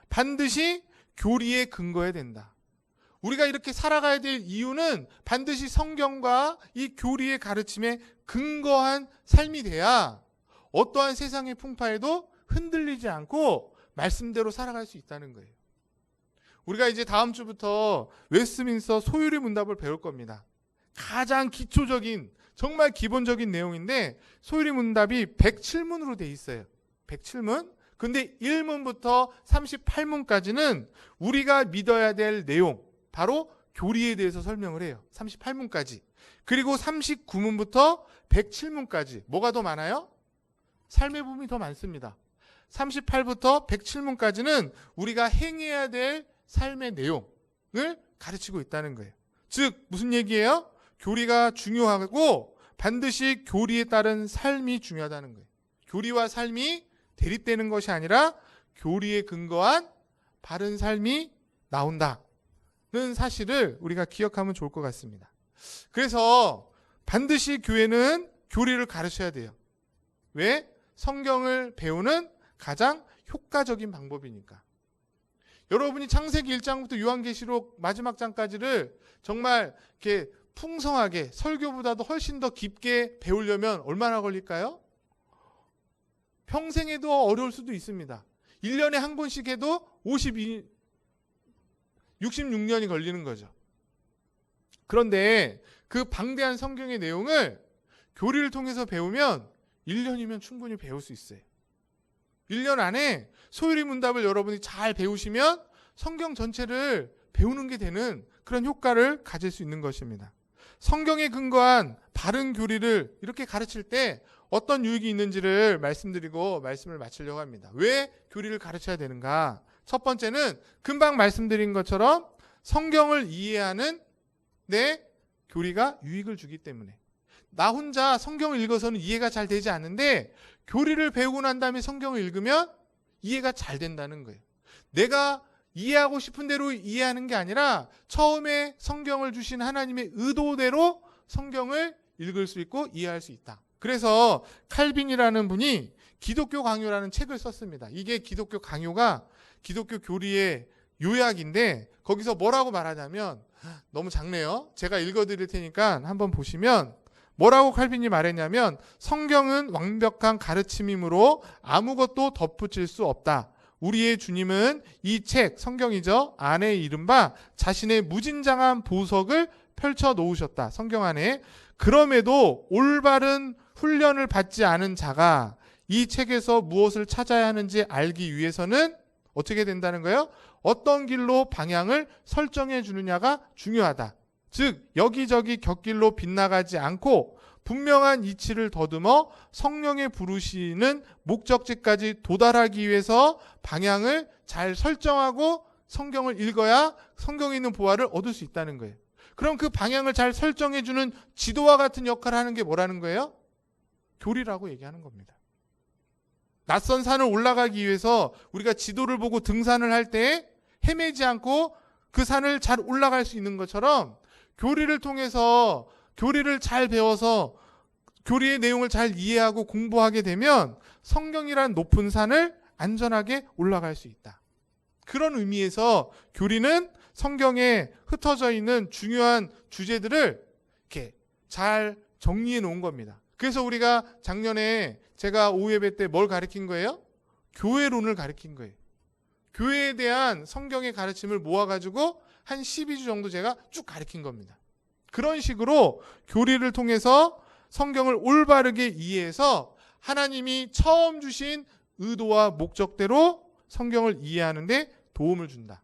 반드시 교리에 근거해야 된다. 우리가 이렇게 살아가야 될 이유는 반드시 성경과 이 교리의 가르침에 근거한 삶이 돼야 어떠한 세상의 풍파에도 흔들리지 않고 말씀대로 살아갈 수 있다는 거예요. 우리가 이제 다음 주부터 웨스트민스터 소유리 문답을 배울 겁니다. 가장 기초적인, 정말 기본적인 내용인데 소유리 문답이 107문으로 돼 있어요. 107문. 근데 1문부터 38문까지는 우리가 믿어야 될 내용, 바로 교리에 대해서 설명을 해요. 38문까지. 그리고 39문부터 107문까지. 뭐가 더 많아요? 삶의 부분이 더 많습니다. 38부터 107문까지는 우리가 행해야 될 삶의 내용을 가르치고 있다는 거예요. 즉 무슨 얘기예요? 교리가 중요하고 반드시 교리에 따른 삶이 중요하다는 거예요. 교리와 삶이 대립되는 것이 아니라 교리에 근거한 바른 삶이 나온다는 사실을 우리가 기억하면 좋을 것 같습니다. 그래서 반드시 교회는 교리를 가르쳐야 돼요. 왜? 성경을 배우는 가장 효과적인 방법이니까. 여러분이 창세기 1장부터 요한계시록 마지막 장까지를 정말 이렇게 풍성하게 설교보다도 훨씬 더 깊게 배우려면 얼마나 걸릴까요? 평생에도 어려울 수도 있습니다. 1년에 한 권씩 해도 66년이 걸리는 거죠. 그런데 그 방대한 성경의 내용을 교리를 통해서 배우면 1년이면 충분히 배울 수 있어요. 1년 안에 소율이 문답을 여러분이 잘 배우시면 성경 전체를 배우는 게 되는 그런 효과를 가질 수 있는 것입니다. 성경에 근거한 바른 교리를 이렇게 가르칠 때 어떤 유익이 있는지를 말씀드리고 말씀을 마치려고 합니다. 왜 교리를 가르쳐야 되는가? 첫 번째는 금방 말씀드린 것처럼 성경을 이해하는 내 교리가 유익을 주기 때문에. 나 혼자 성경을 읽어서는 이해가 잘 되지 않는데 교리를 배우고 난 다음에 성경을 읽으면 이해가 잘 된다는 거예요. 내가 이해하고 싶은 대로 이해하는 게 아니라 처음에 성경을 주신 하나님의 의도대로 성경을 읽을 수 있고 이해할 수 있다. 그래서 칼빈이라는 분이 기독교 강요라는 책을 썼습니다. 이게 기독교 강요가 기독교 교리의 요약인데 거기서 뭐라고 말하냐면 너무 작네요. 제가 읽어드릴 테니까 한번 보시면 뭐라고 칼빈이 말했냐면 성경은 완벽한 가르침이므로 아무것도 덧붙일 수 없다. 우리의 주님은 이 책, 성경이죠. 안에 이른바 자신의 무진장한 보석을 펼쳐 놓으셨다. 성경 안에. 그럼에도 올바른 훈련을 받지 않은 자가 이 책에서 무엇을 찾아야 하는지 알기 위해서는 어떻게 된다는 거예요? 어떤 길로 방향을 설정해 주느냐가 중요하다. 즉 여기저기 곁길로 빗나가지 않고 분명한 이치를 더듬어 성령의 부르시는 목적지까지 도달하기 위해서 방향을 잘 설정하고 성경을 읽어야 성경에 있는 보화를 얻을 수 있다는 거예요. 그럼 그 방향을 잘 설정해주는 지도와 같은 역할을 하는 게 뭐라는 거예요? 교리라고 얘기하는 겁니다. 낯선 산을 올라가기 위해서 우리가 지도를 보고 등산을 할 때 헤매지 않고 그 산을 잘 올라갈 수 있는 것처럼 교리를 통해서 교리를 잘 배워서 교리의 내용을 잘 이해하고 공부하게 되면 성경이란 높은 산을 안전하게 올라갈 수 있다. 그런 의미에서 교리는 성경에 흩어져 있는 중요한 주제들을 이렇게 잘 정리해 놓은 겁니다. 그래서 우리가 작년에 제가 오후 예배 때 뭘 가르친 거예요? 교회론을 가르친 거예요. 교회에 대한 성경의 가르침을 모아가지고 한 12주 정도 제가 쭉 가르친 겁니다. 그런 식으로 교리를 통해서 성경을 올바르게 이해해서 하나님이 처음 주신 의도와 목적대로 성경을 이해하는 데 도움을 준다.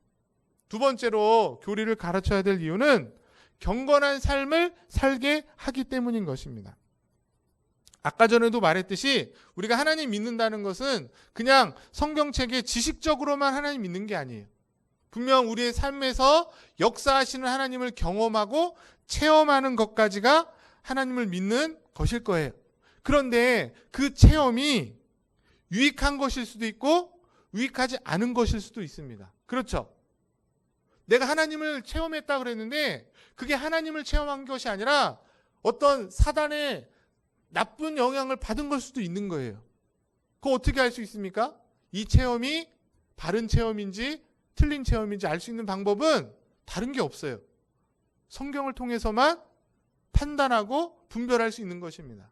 두 번째로 교리를 가르쳐야 될 이유는 경건한 삶을 살게 하기 때문인 것입니다. 아까 전에도 말했듯이 우리가 하나님 믿는다는 것은 그냥 성경책에 지식적으로만 하나님 믿는 게 아니에요. 분명 우리의 삶에서 역사하시는 하나님을 경험하고 체험하는 것까지가 하나님을 믿는 것일 거예요. 그런데 그 체험이 유익한 것일 수도 있고 유익하지 않은 것일 수도 있습니다. 그렇죠? 내가 하나님을 체험했다 그랬는데 그게 하나님을 체험한 것이 아니라 어떤 사단의 나쁜 영향을 받은 걸 수도 있는 거예요. 그거 어떻게 알 수 있습니까? 이 체험이 바른 체험인지 틀린 체험인지 알 수 있는 방법은 다른 게 없어요. 성경을 통해서만 판단하고 분별할 수 있는 것입니다.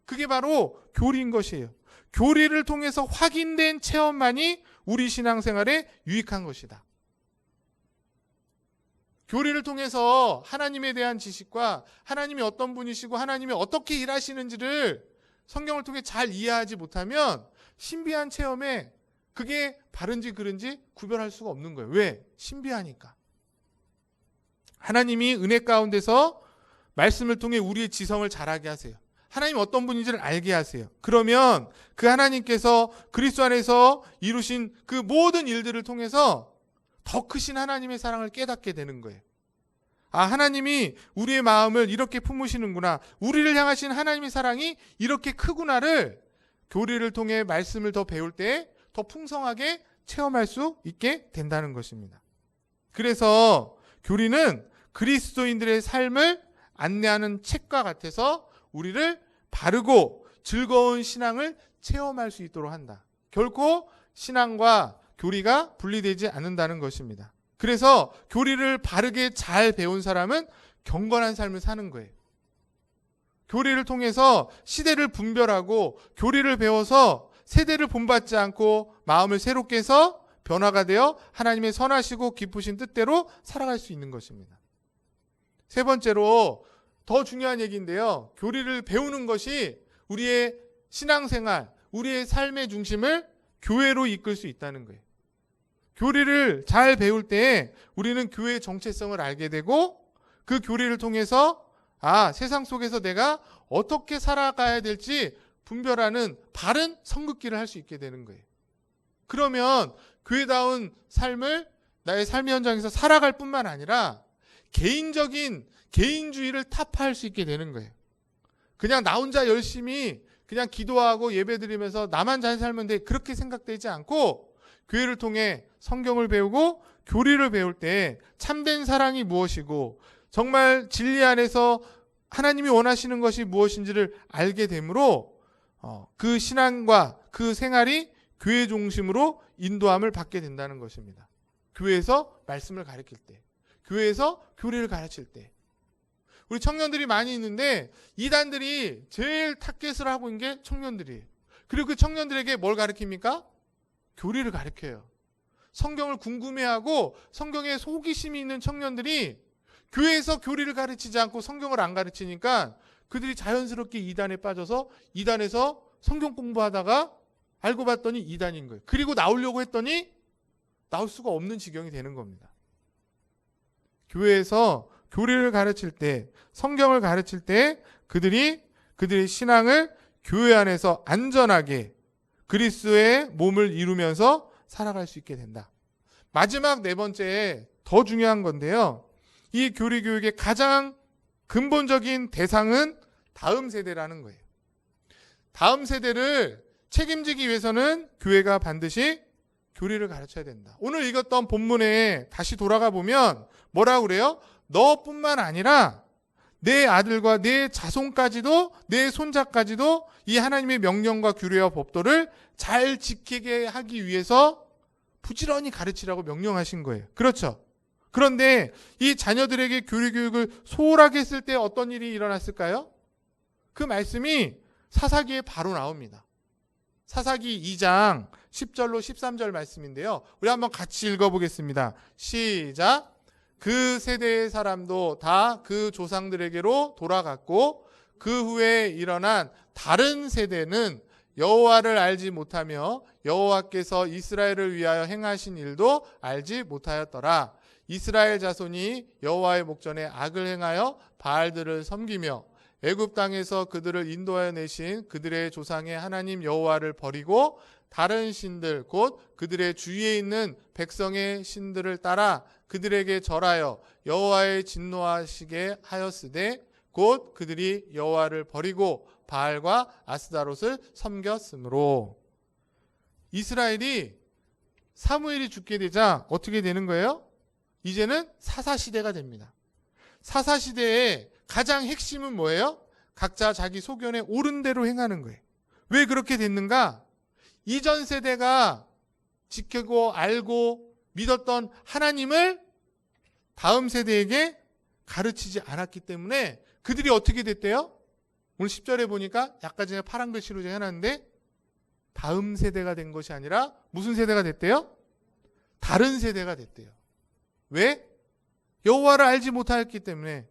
그게 바로 교리인 것이에요. 교리를 통해서 확인된 체험만이 우리 신앙생활에 유익한 것이다. 교리를 통해서 하나님에 대한 지식과 하나님이 어떤 분이시고 하나님이 어떻게 일하시는지를 성경을 통해 잘 이해하지 못하면 신비한 체험에 그게 바른지 그른지 구별할 수가 없는 거예요. 왜? 신비하니까. 하나님이 은혜 가운데서 말씀을 통해 우리의 지성을 자라게 하세요. 하나님 어떤 분인지를 알게 하세요. 그러면 그 하나님께서 그리스도 안에서 이루신 그 모든 일들을 통해서 더 크신 하나님의 사랑을 깨닫게 되는 거예요. 아, 하나님이 우리의 마음을 이렇게 품으시는구나. 우리를 향하신 하나님의 사랑이 이렇게 크구나를 교리를 통해 말씀을 더 배울 때 더 풍성하게 체험할 수 있게 된다는 것입니다. 그래서 교리는 그리스도인들의 삶을 안내하는 책과 같아서 우리를 바르고 즐거운 신앙을 체험할 수 있도록 한다. 결코 신앙과 교리가 분리되지 않는다는 것입니다. 그래서 교리를 바르게 잘 배운 사람은 경건한 삶을 사는 거예요. 교리를 통해서 시대를 분별하고 교리를 배워서 세대를 본받지 않고 마음을 새롭게 해서 변화가 되어 하나님의 선하시고 기쁘신 뜻대로 살아갈 수 있는 것입니다. 세 번째로 더 중요한 얘기인데요. 교리를 배우는 것이 우리의 신앙생활, 우리의 삶의 중심을 교회로 이끌 수 있다는 거예요. 교리를 잘 배울 때 우리는 교회의 정체성을 알게 되고 그 교리를 통해서 세상 속에서 내가 어떻게 살아가야 될지 분별하는 바른 선긋기를 할 수 있게 되는 거예요. 그러면 교회다운 삶을 나의 삶의 현장에서 살아갈 뿐만 아니라 개인적인 개인주의를 타파할 수 있게 되는 거예요. 그냥 나 혼자 열심히 그냥 기도하고 예배드리면서 나만 잘 살면 돼, 그렇게 생각되지 않고 교회를 통해 성경을 배우고 교리를 배울 때 참된 사랑이 무엇이고 정말 진리 안에서 하나님이 원하시는 것이 무엇인지를 알게 되므로 그 신앙과 그 생활이 교회 중심으로 인도함을 받게 된다는 것입니다. 교회에서 말씀을 가르칠 때, 교회에서 교리를 가르칠 때. 우리 청년들이 많이 있는데 이단들이 제일 타겟을 하고 있는 게 청년들이에요. 그리고 그 청년들에게 뭘 가르칩니까? 교리를 가르쳐요. 성경을 궁금해하고 성경에 호기심이 있는 청년들이 교회에서 교리를 가르치지 않고 성경을 안 가르치니까 그들이 자연스럽게 이단에 빠져서 이단에서 성경 공부하다가 알고 봤더니 이단인 거예요. 그리고 나오려고 했더니 나올 수가 없는 지경이 되는 겁니다. 교회에서 교리를 가르칠 때, 성경을 가르칠 때 그들의 신앙을 교회 안에서 안전하게 그리스도의 몸을 이루면서 살아갈 수 있게 된다. 마지막 네 번째 더 중요한 건데요. 이 교리 교육의 가장 근본적인 대상은 다음 세대라는 거예요. 다음 세대를 책임지기 위해서는 교회가 반드시 교리를 가르쳐야 된다. 오늘 읽었던 본문에 다시 돌아가 보면 뭐라고 그래요? 너뿐만 아니라 내 아들과 내 자손까지도, 내 손자까지도 이 하나님의 명령과 규례와 법도를 잘 지키게 하기 위해서 부지런히 가르치라고 명령하신 거예요. 그렇죠? 그런데 이 자녀들에게 교리 교육을 소홀하게 했을 때 어떤 일이 일어났을까요? 그 말씀이 사사기에 바로 나옵니다. 사사기 2장 10절로 13절 말씀인데요. 우리 한번 같이 읽어보겠습니다. 시작. 그 세대의 사람도 다 그 조상들에게로 돌아갔고 그 후에 일어난 다른 세대는 여호와를 알지 못하며 여호와께서 이스라엘을 위하여 행하신 일도 알지 못하였더라. 이스라엘 자손이 여호와의 목전에 악을 행하여 바알들을 섬기며 애굽 땅에서 그들을 인도하여 내신 그들의 조상의 하나님 여호와를 버리고 다른 신들 곧 그들의 주위에 있는 백성의 신들을 따라 그들에게 절하여 여호와의 진노하시게 하였으되 곧 그들이 여호와를 버리고 바알과 아스다롯을 섬겼으므로. 이스라엘이 사무엘이 죽게 되자 어떻게 되는 거예요? 이제는 사사시대가 됩니다. 사사시대의 가장 핵심은 뭐예요? 각자 자기 소견에 옳은 대로 행하는 거예요. 왜 그렇게 됐는가? 이전 세대가 지키고 알고 믿었던 하나님을 다음 세대에게 가르치지 않았기 때문에 그들이 어떻게 됐대요? 오늘 10절에 보니까 약간 전에 파란 글씨로 제가 해놨는데 다음 세대가 된 것이 아니라 무슨 세대가 됐대요? 다른 세대가 됐대요. 왜? 여호와를 알지 못하였기 때문에.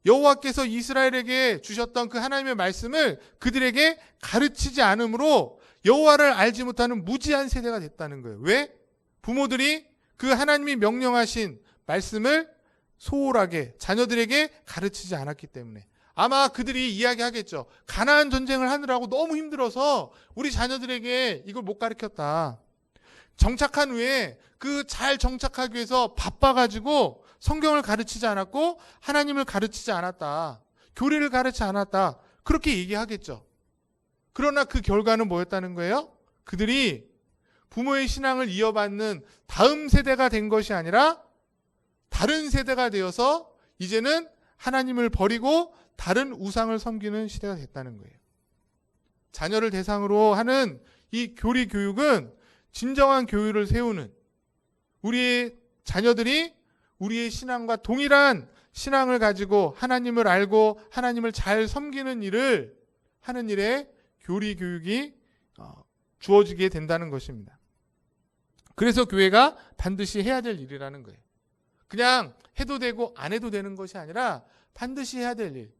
여호와께서 이스라엘에게 주셨던 그 하나님의 말씀을 그들에게 가르치지 않으므로 여호와를 알지 못하는 무지한 세대가 됐다는 거예요. 왜? 부모들이 그 하나님이 명령하신 말씀을 소홀하게 자녀들에게 가르치지 않았기 때문에. 아마 그들이 이야기하겠죠. 가나안 전쟁을 하느라고 너무 힘들어서 우리 자녀들에게 이걸 못 가르쳤다. 정착한 후에 그 잘 정착하기 위해서 바빠가지고 성경을 가르치지 않았고 하나님을 가르치지 않았다. 교리를 가르치지 않았다. 그렇게 얘기하겠죠. 그러나 그 결과는 뭐였다는 거예요? 그들이 부모의 신앙을 이어받는 다음 세대가 된 것이 아니라 다른 세대가 되어서 이제는 하나님을 버리고 다른 우상을 섬기는 시대가 됐다는 거예요. 자녀를 대상으로 하는 이 교리 교육은 진정한 교육을 세우는, 우리의 자녀들이 우리의 신앙과 동일한 신앙을 가지고 하나님을 알고 하나님을 잘 섬기는 일을 하는 일에 교리 교육이 주어지게 된다는 것입니다. 그래서 교회가 반드시 해야 될 일이라는 거예요. 그냥 해도 되고 안 해도 되는 것이 아니라 반드시 해야 될 일.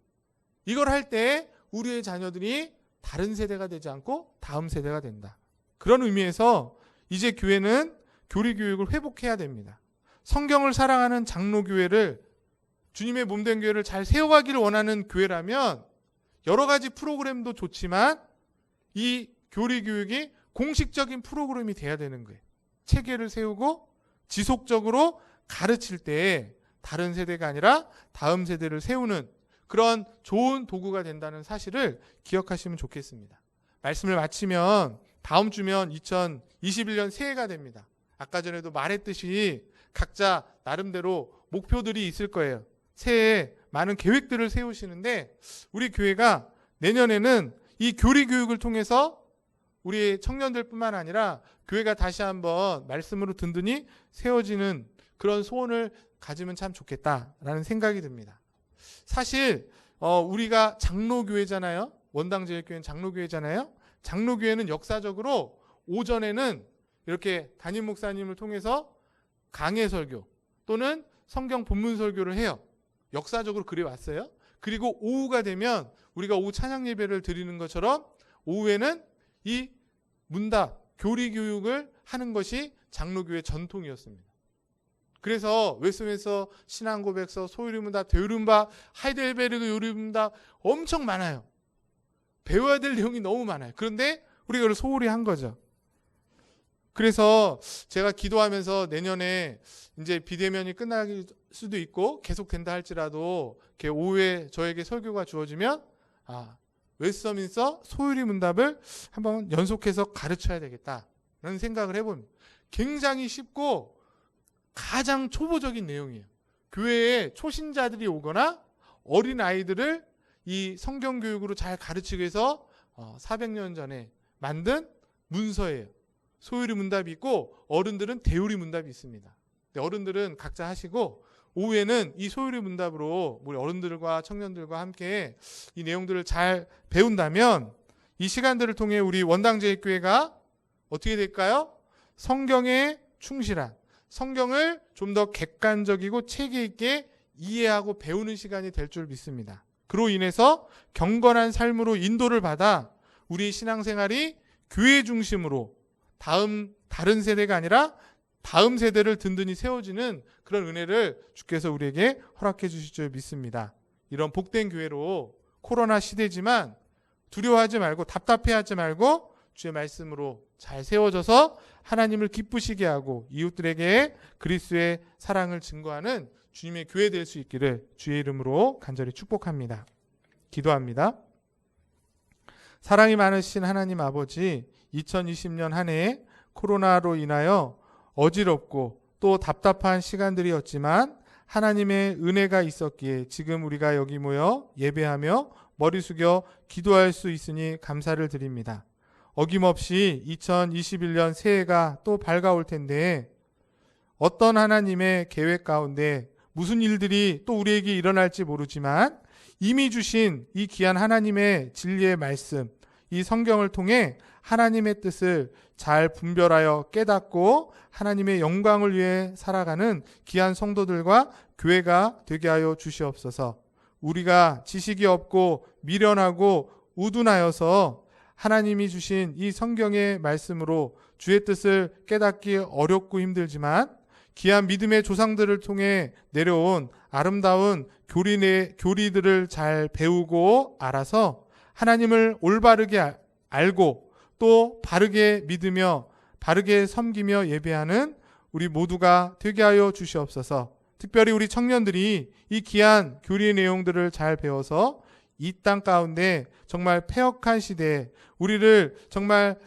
이걸 할 때 우리의 자녀들이 다른 세대가 되지 않고 다음 세대가 된다. 그런 의미에서 이제 교회는 교리 교육을 회복해야 됩니다. 성경을 사랑하는 장로교회를, 주님의 몸된 교회를 잘 세워가기를 원하는 교회라면 여러 가지 프로그램도 좋지만 이 교리 교육이 공식적인 프로그램이 돼야 되는 거예요. 체계를 세우고 지속적으로 가르칠 때 다른 세대가 아니라 다음 세대를 세우는 그런 좋은 도구가 된다는 사실을 기억하시면 좋겠습니다. 말씀을 마치면 다음 주면 2021년 새해가 됩니다. 아까 전에도 말했듯이 각자 나름대로 목표들이 있을 거예요. 새해에 많은 계획들을 세우시는데 우리 교회가 내년에는 이 교리 교육을 통해서 우리 청년들뿐만 아니라 교회가 다시 한번 말씀으로 든든히 세워지는 그런 소원을 가지면 참 좋겠다라는 생각이 듭니다. 사실 우리가 장로교회잖아요. 원당제일교회는 장로교회잖아요. 장로교회는 역사적으로 오전에는 이렇게 담임 목사님을 통해서 강해 설교 또는 성경 본문 설교를 해요. 역사적으로 그래 왔어요. 그리고 오후가 되면 우리가 오후 찬양 예배를 드리는 것처럼 오후에는 이 문답, 교리 교육을 하는 것이 장로교회 전통이었습니다. 그래서 웨스트민스터 신앙고백서, 소유리문답, 대유리문답, 하이델베르그 요리문답 엄청 많아요. 배워야 될 내용이 너무 많아요. 그런데 우리가 그걸 소홀히 한 거죠. 그래서 제가 기도하면서 내년에 이제 비대면이 끝날 수도 있고 계속된다 할지라도 이렇게 오후에 저에게 설교가 주어지면 웨스트민스터 소유리 문답을 한번 연속해서 가르쳐야 되겠다라는 생각을 해봅니다. 굉장히 쉽고 가장 초보적인 내용이에요. 교회에 초신자들이 오거나 어린 아이들을 이 성경 교육으로 잘 가르치기 위해서 400년 전에 만든 문서예요. 소유리 문답이 있고 어른들은 대유리 문답이 있습니다. 어른들은 각자 하시고 오후에는 이 소유리 문답으로 우리 어른들과 청년들과 함께 이 내용들을 잘 배운다면 이 시간들을 통해 우리 원당제일교회가 어떻게 될까요? 성경에 충실한, 성경을 좀 더 객관적이고 체계 있게 이해하고 배우는 시간이 될 줄 믿습니다. 그로 인해서 경건한 삶으로 인도를 받아 우리 신앙생활이 교회 중심으로 다른 세대가 아니라 다음 세대를 든든히 세워지는 그런 은혜를 주께서 우리에게 허락해 주실 줄 믿습니다. 이런 복된 교회로 코로나 시대지만 두려워하지 말고 답답해하지 말고 주의 말씀으로 잘 세워져서 하나님을 기쁘시게 하고 이웃들에게 그리스도의 사랑을 증거하는 주님의 교회 될 수 있기를 주의 이름으로 간절히 축복합니다. 기도합니다. 사랑이 많으신 하나님 아버지, 2020년 한 해에 코로나로 인하여 어지럽고 또 답답한 시간들이었지만 하나님의 은혜가 있었기에 지금 우리가 여기 모여 예배하며 머리 숙여 기도할 수 있으니 감사를 드립니다. 어김없이 2021년 새해가 또 밝아올 텐데 어떤 하나님의 계획 가운데 무슨 일들이 또 우리에게 일어날지 모르지만 이미 주신 이 귀한 하나님의 진리의 말씀, 이 성경을 통해 하나님의 뜻을 잘 분별하여 깨닫고 하나님의 영광을 위해 살아가는 귀한 성도들과 교회가 되게 하여 주시옵소서. 우리가 지식이 없고 미련하고 우둔하여서 하나님이 주신 이 성경의 말씀으로 주의 뜻을 깨닫기 어렵고 힘들지만 귀한 믿음의 조상들을 통해 내려온 아름다운 교리들을 잘 배우고 알아서 하나님을 올바르게 알고 또 바르게 믿으며 바르게 섬기며 예배하는 우리 모두가 되게 하여 주시옵소서. 특별히 우리 청년들이 이 귀한 교리의 내용들을 잘 배워서 이 땅 가운데 정말 패역한 시대에 우리를 정말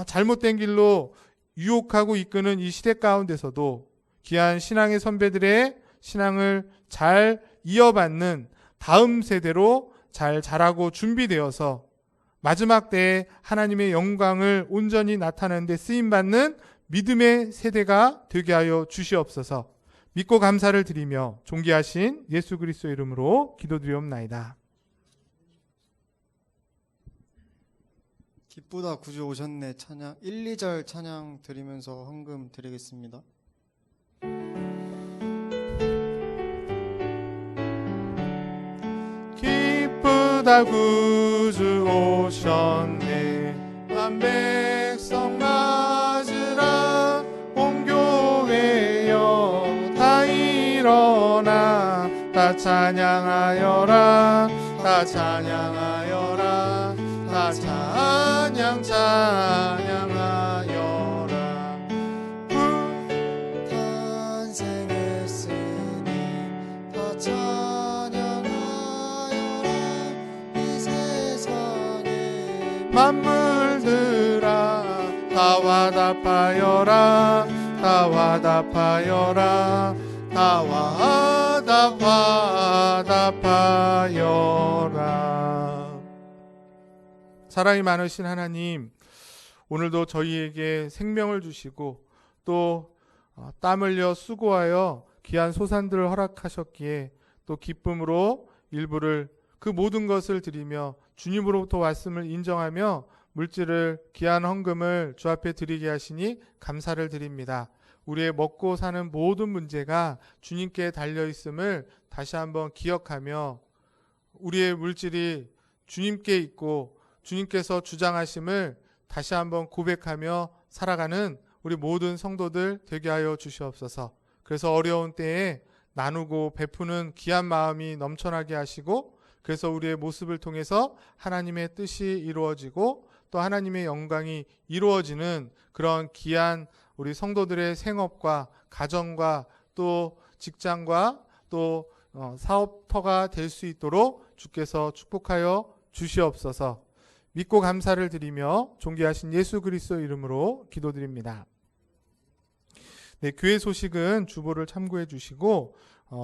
잘못된 길로 유혹하고 이끄는 이 시대 가운데서도 귀한 신앙의 선배들의 신앙을 잘 이어받는 다음 세대로 잘 자라고 준비되어서 마지막 때에 하나님의 영광을 온전히 나타내는 데 쓰임받는 믿음의 세대가 되게 하여 주시옵소서. 믿고 감사를 드리며 존귀하신 예수 그리스도 이름으로 기도드리옵나이다. 기쁘다 구주 오셨네 찬양 1, 2절 찬양 드리면서 헌금 드리겠습니다. 기쁘다 구주 오셨네 만 백성 맞으라 온 교회여 다 일어나 다 찬양하여라 다 찬양하여라 다 찬양하여라 탄생했으니 다 찬양하여라 이 세상에 만물들아 다 화답하여라 다 화답하여라 다 화답하여라. 사랑이 많으신 하나님, 오늘도 저희에게 생명을 주시고 또 땀 흘려 수고하여 귀한 소산들을 허락하셨기에 또 기쁨으로 일부를 그 모든 것을 드리며 주님으로부터 왔음을 인정하며 물질을 귀한 헌금을 주 앞에 드리게 하시니 감사를 드립니다. 우리의 먹고 사는 모든 문제가 주님께 달려 있음을 다시 한번 기억하며 우리의 물질이 주님께 있고 주님께서 주장하심을 다시 한번 고백하며 살아가는 우리 모든 성도들 되게 하여 주시옵소서. 그래서 어려운 때에 나누고 베푸는 귀한 마음이 넘쳐나게 하시고 그래서 우리의 모습을 통해서 하나님의 뜻이 이루어지고 또 하나님의 영광이 이루어지는 그런 귀한 우리 성도들의 생업과 가정과 또 직장과 또 사업터가 될 수 있도록 주께서 축복하여 주시옵소서. 믿고 감사를 드리며 존귀하신 예수 그리스도 이름으로 기도드립니다. 네, 교회 소식은 주보를 참고해 주시고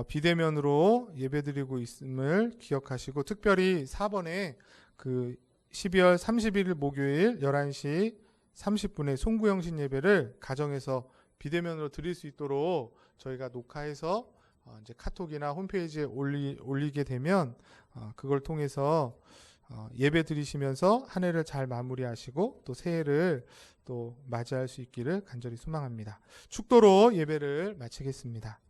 비대면으로 예배드리고 있음을 기억하시고 특별히 4번에 그 12월 31일 목요일 11시 30분에 송구영신 예배를 가정에서 비대면으로 드릴 수 있도록 저희가 녹화해서 이제 카톡이나 홈페이지에 올리게 되면 그걸 통해서 예배 드리시면서 한 해를 잘 마무리하시고 또 새해를 또 맞이할 수 있기를 간절히 소망합니다. 축도로 예배를 마치겠습니다.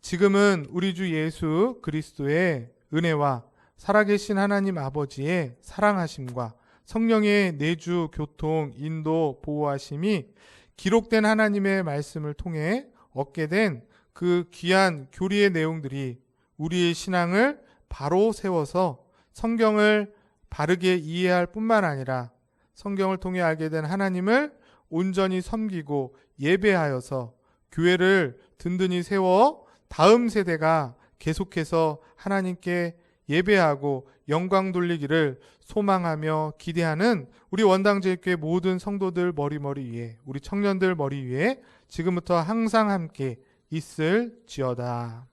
지금은 우리 주 예수 그리스도의 은혜와 살아계신 하나님 아버지의 사랑하심과 성령의 내주, 교통, 인도, 보호하심이 기록된 하나님의 말씀을 통해 얻게 된 그 귀한 교리의 내용들이 우리의 신앙을 바로 세워서 성경을 바르게 이해할 뿐만 아니라 성경을 통해 알게 된 하나님을 온전히 섬기고 예배하여서 교회를 든든히 세워 다음 세대가 계속해서 하나님께 예배하고 영광 돌리기를 소망하며 기대하는 우리 원당제일교회 모든 성도들 머리 위에 우리 청년들 머리 위에 지금부터 항상 함께 있을지어다.